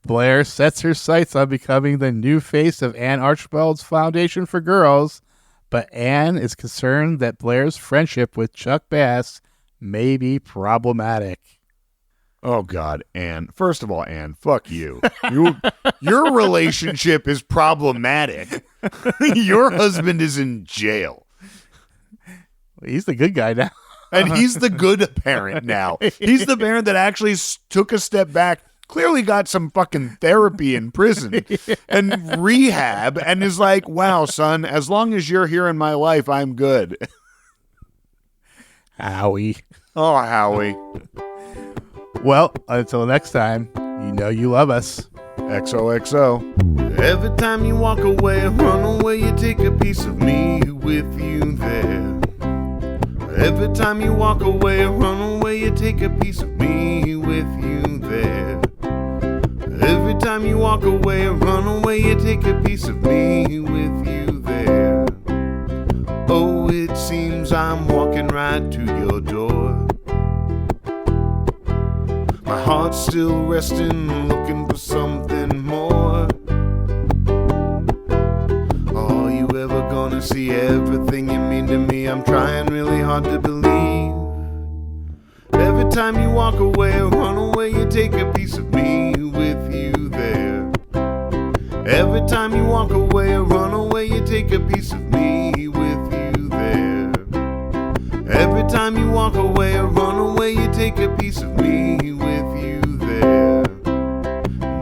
Blair sets her sights on becoming the new face of Anne Archibald's Foundation for Girls, but Anne is concerned that Blair's friendship with Chuck Bass may be problematic. Oh, God, Anne. First of all, Anne, fuck you. Your relationship is problematic. Your husband is in jail. He's the good guy now. And he's the good parent now. He's the parent that actually took a step back, clearly got some fucking therapy in prison and rehab, and is like, wow, son, as long as you're here in my life, I'm good. Howie. Oh, Howie. Well, until next time, you know you love us. XOXO. Every time you walk away, run away, you take a piece of me with you there. Every time you walk away, run away, you take a piece of me with you there. Every time you walk away, run away, you take a piece of me with you there. Oh, it seems I'm walking right to your door. My heart's still resting, looking for something more. Are you ever gonna see everything you mean to me? I'm trying really hard to believe. Every time you walk away or run away, you take a piece of me with you there. Every time you walk away or run away, you take a piece of me with you there. Every time you walk away or run away, you take a piece of me with you there.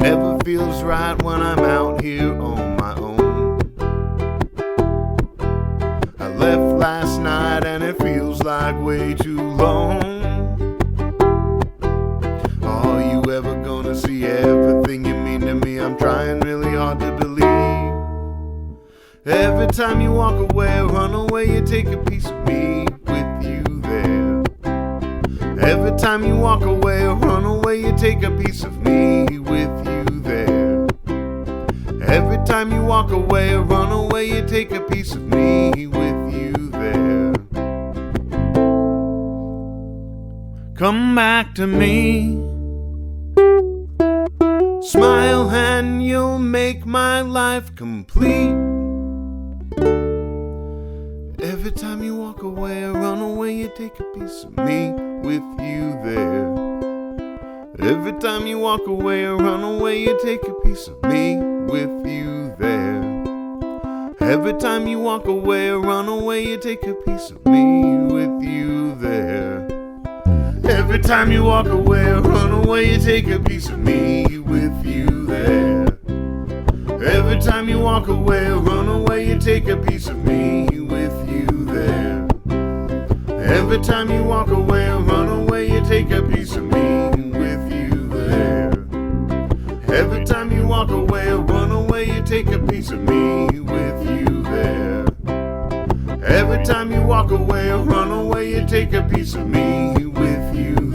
Never feel feels right when I'm out here on my own. I left last night and it feels like way too long. Are you ever gonna see everything you mean to me? I'm trying really hard to believe. Every time you walk away or run away, you take a piece of me with you there. Every time you walk away or run away, you take a piece of me with you there. Every time you walk away or run away, you take a piece of me with you there. Come back to me. Smile and you'll make my life complete. Every time you walk away or run away, you take a piece of me with you there. Every time you walk away or run away, you take a piece of me with you there. Every time you walk away or run away, you take a piece of me with you there. Every time you walk away or run away, you take a piece of me with you there. Every time you walk away or run away, you take a piece of me with you there. Every time you walk away or run away, you take a piece of me with you there. Every time you walk away or run away, you take a piece of me with you there. Every time you walk away or run away, you take a piece of me with you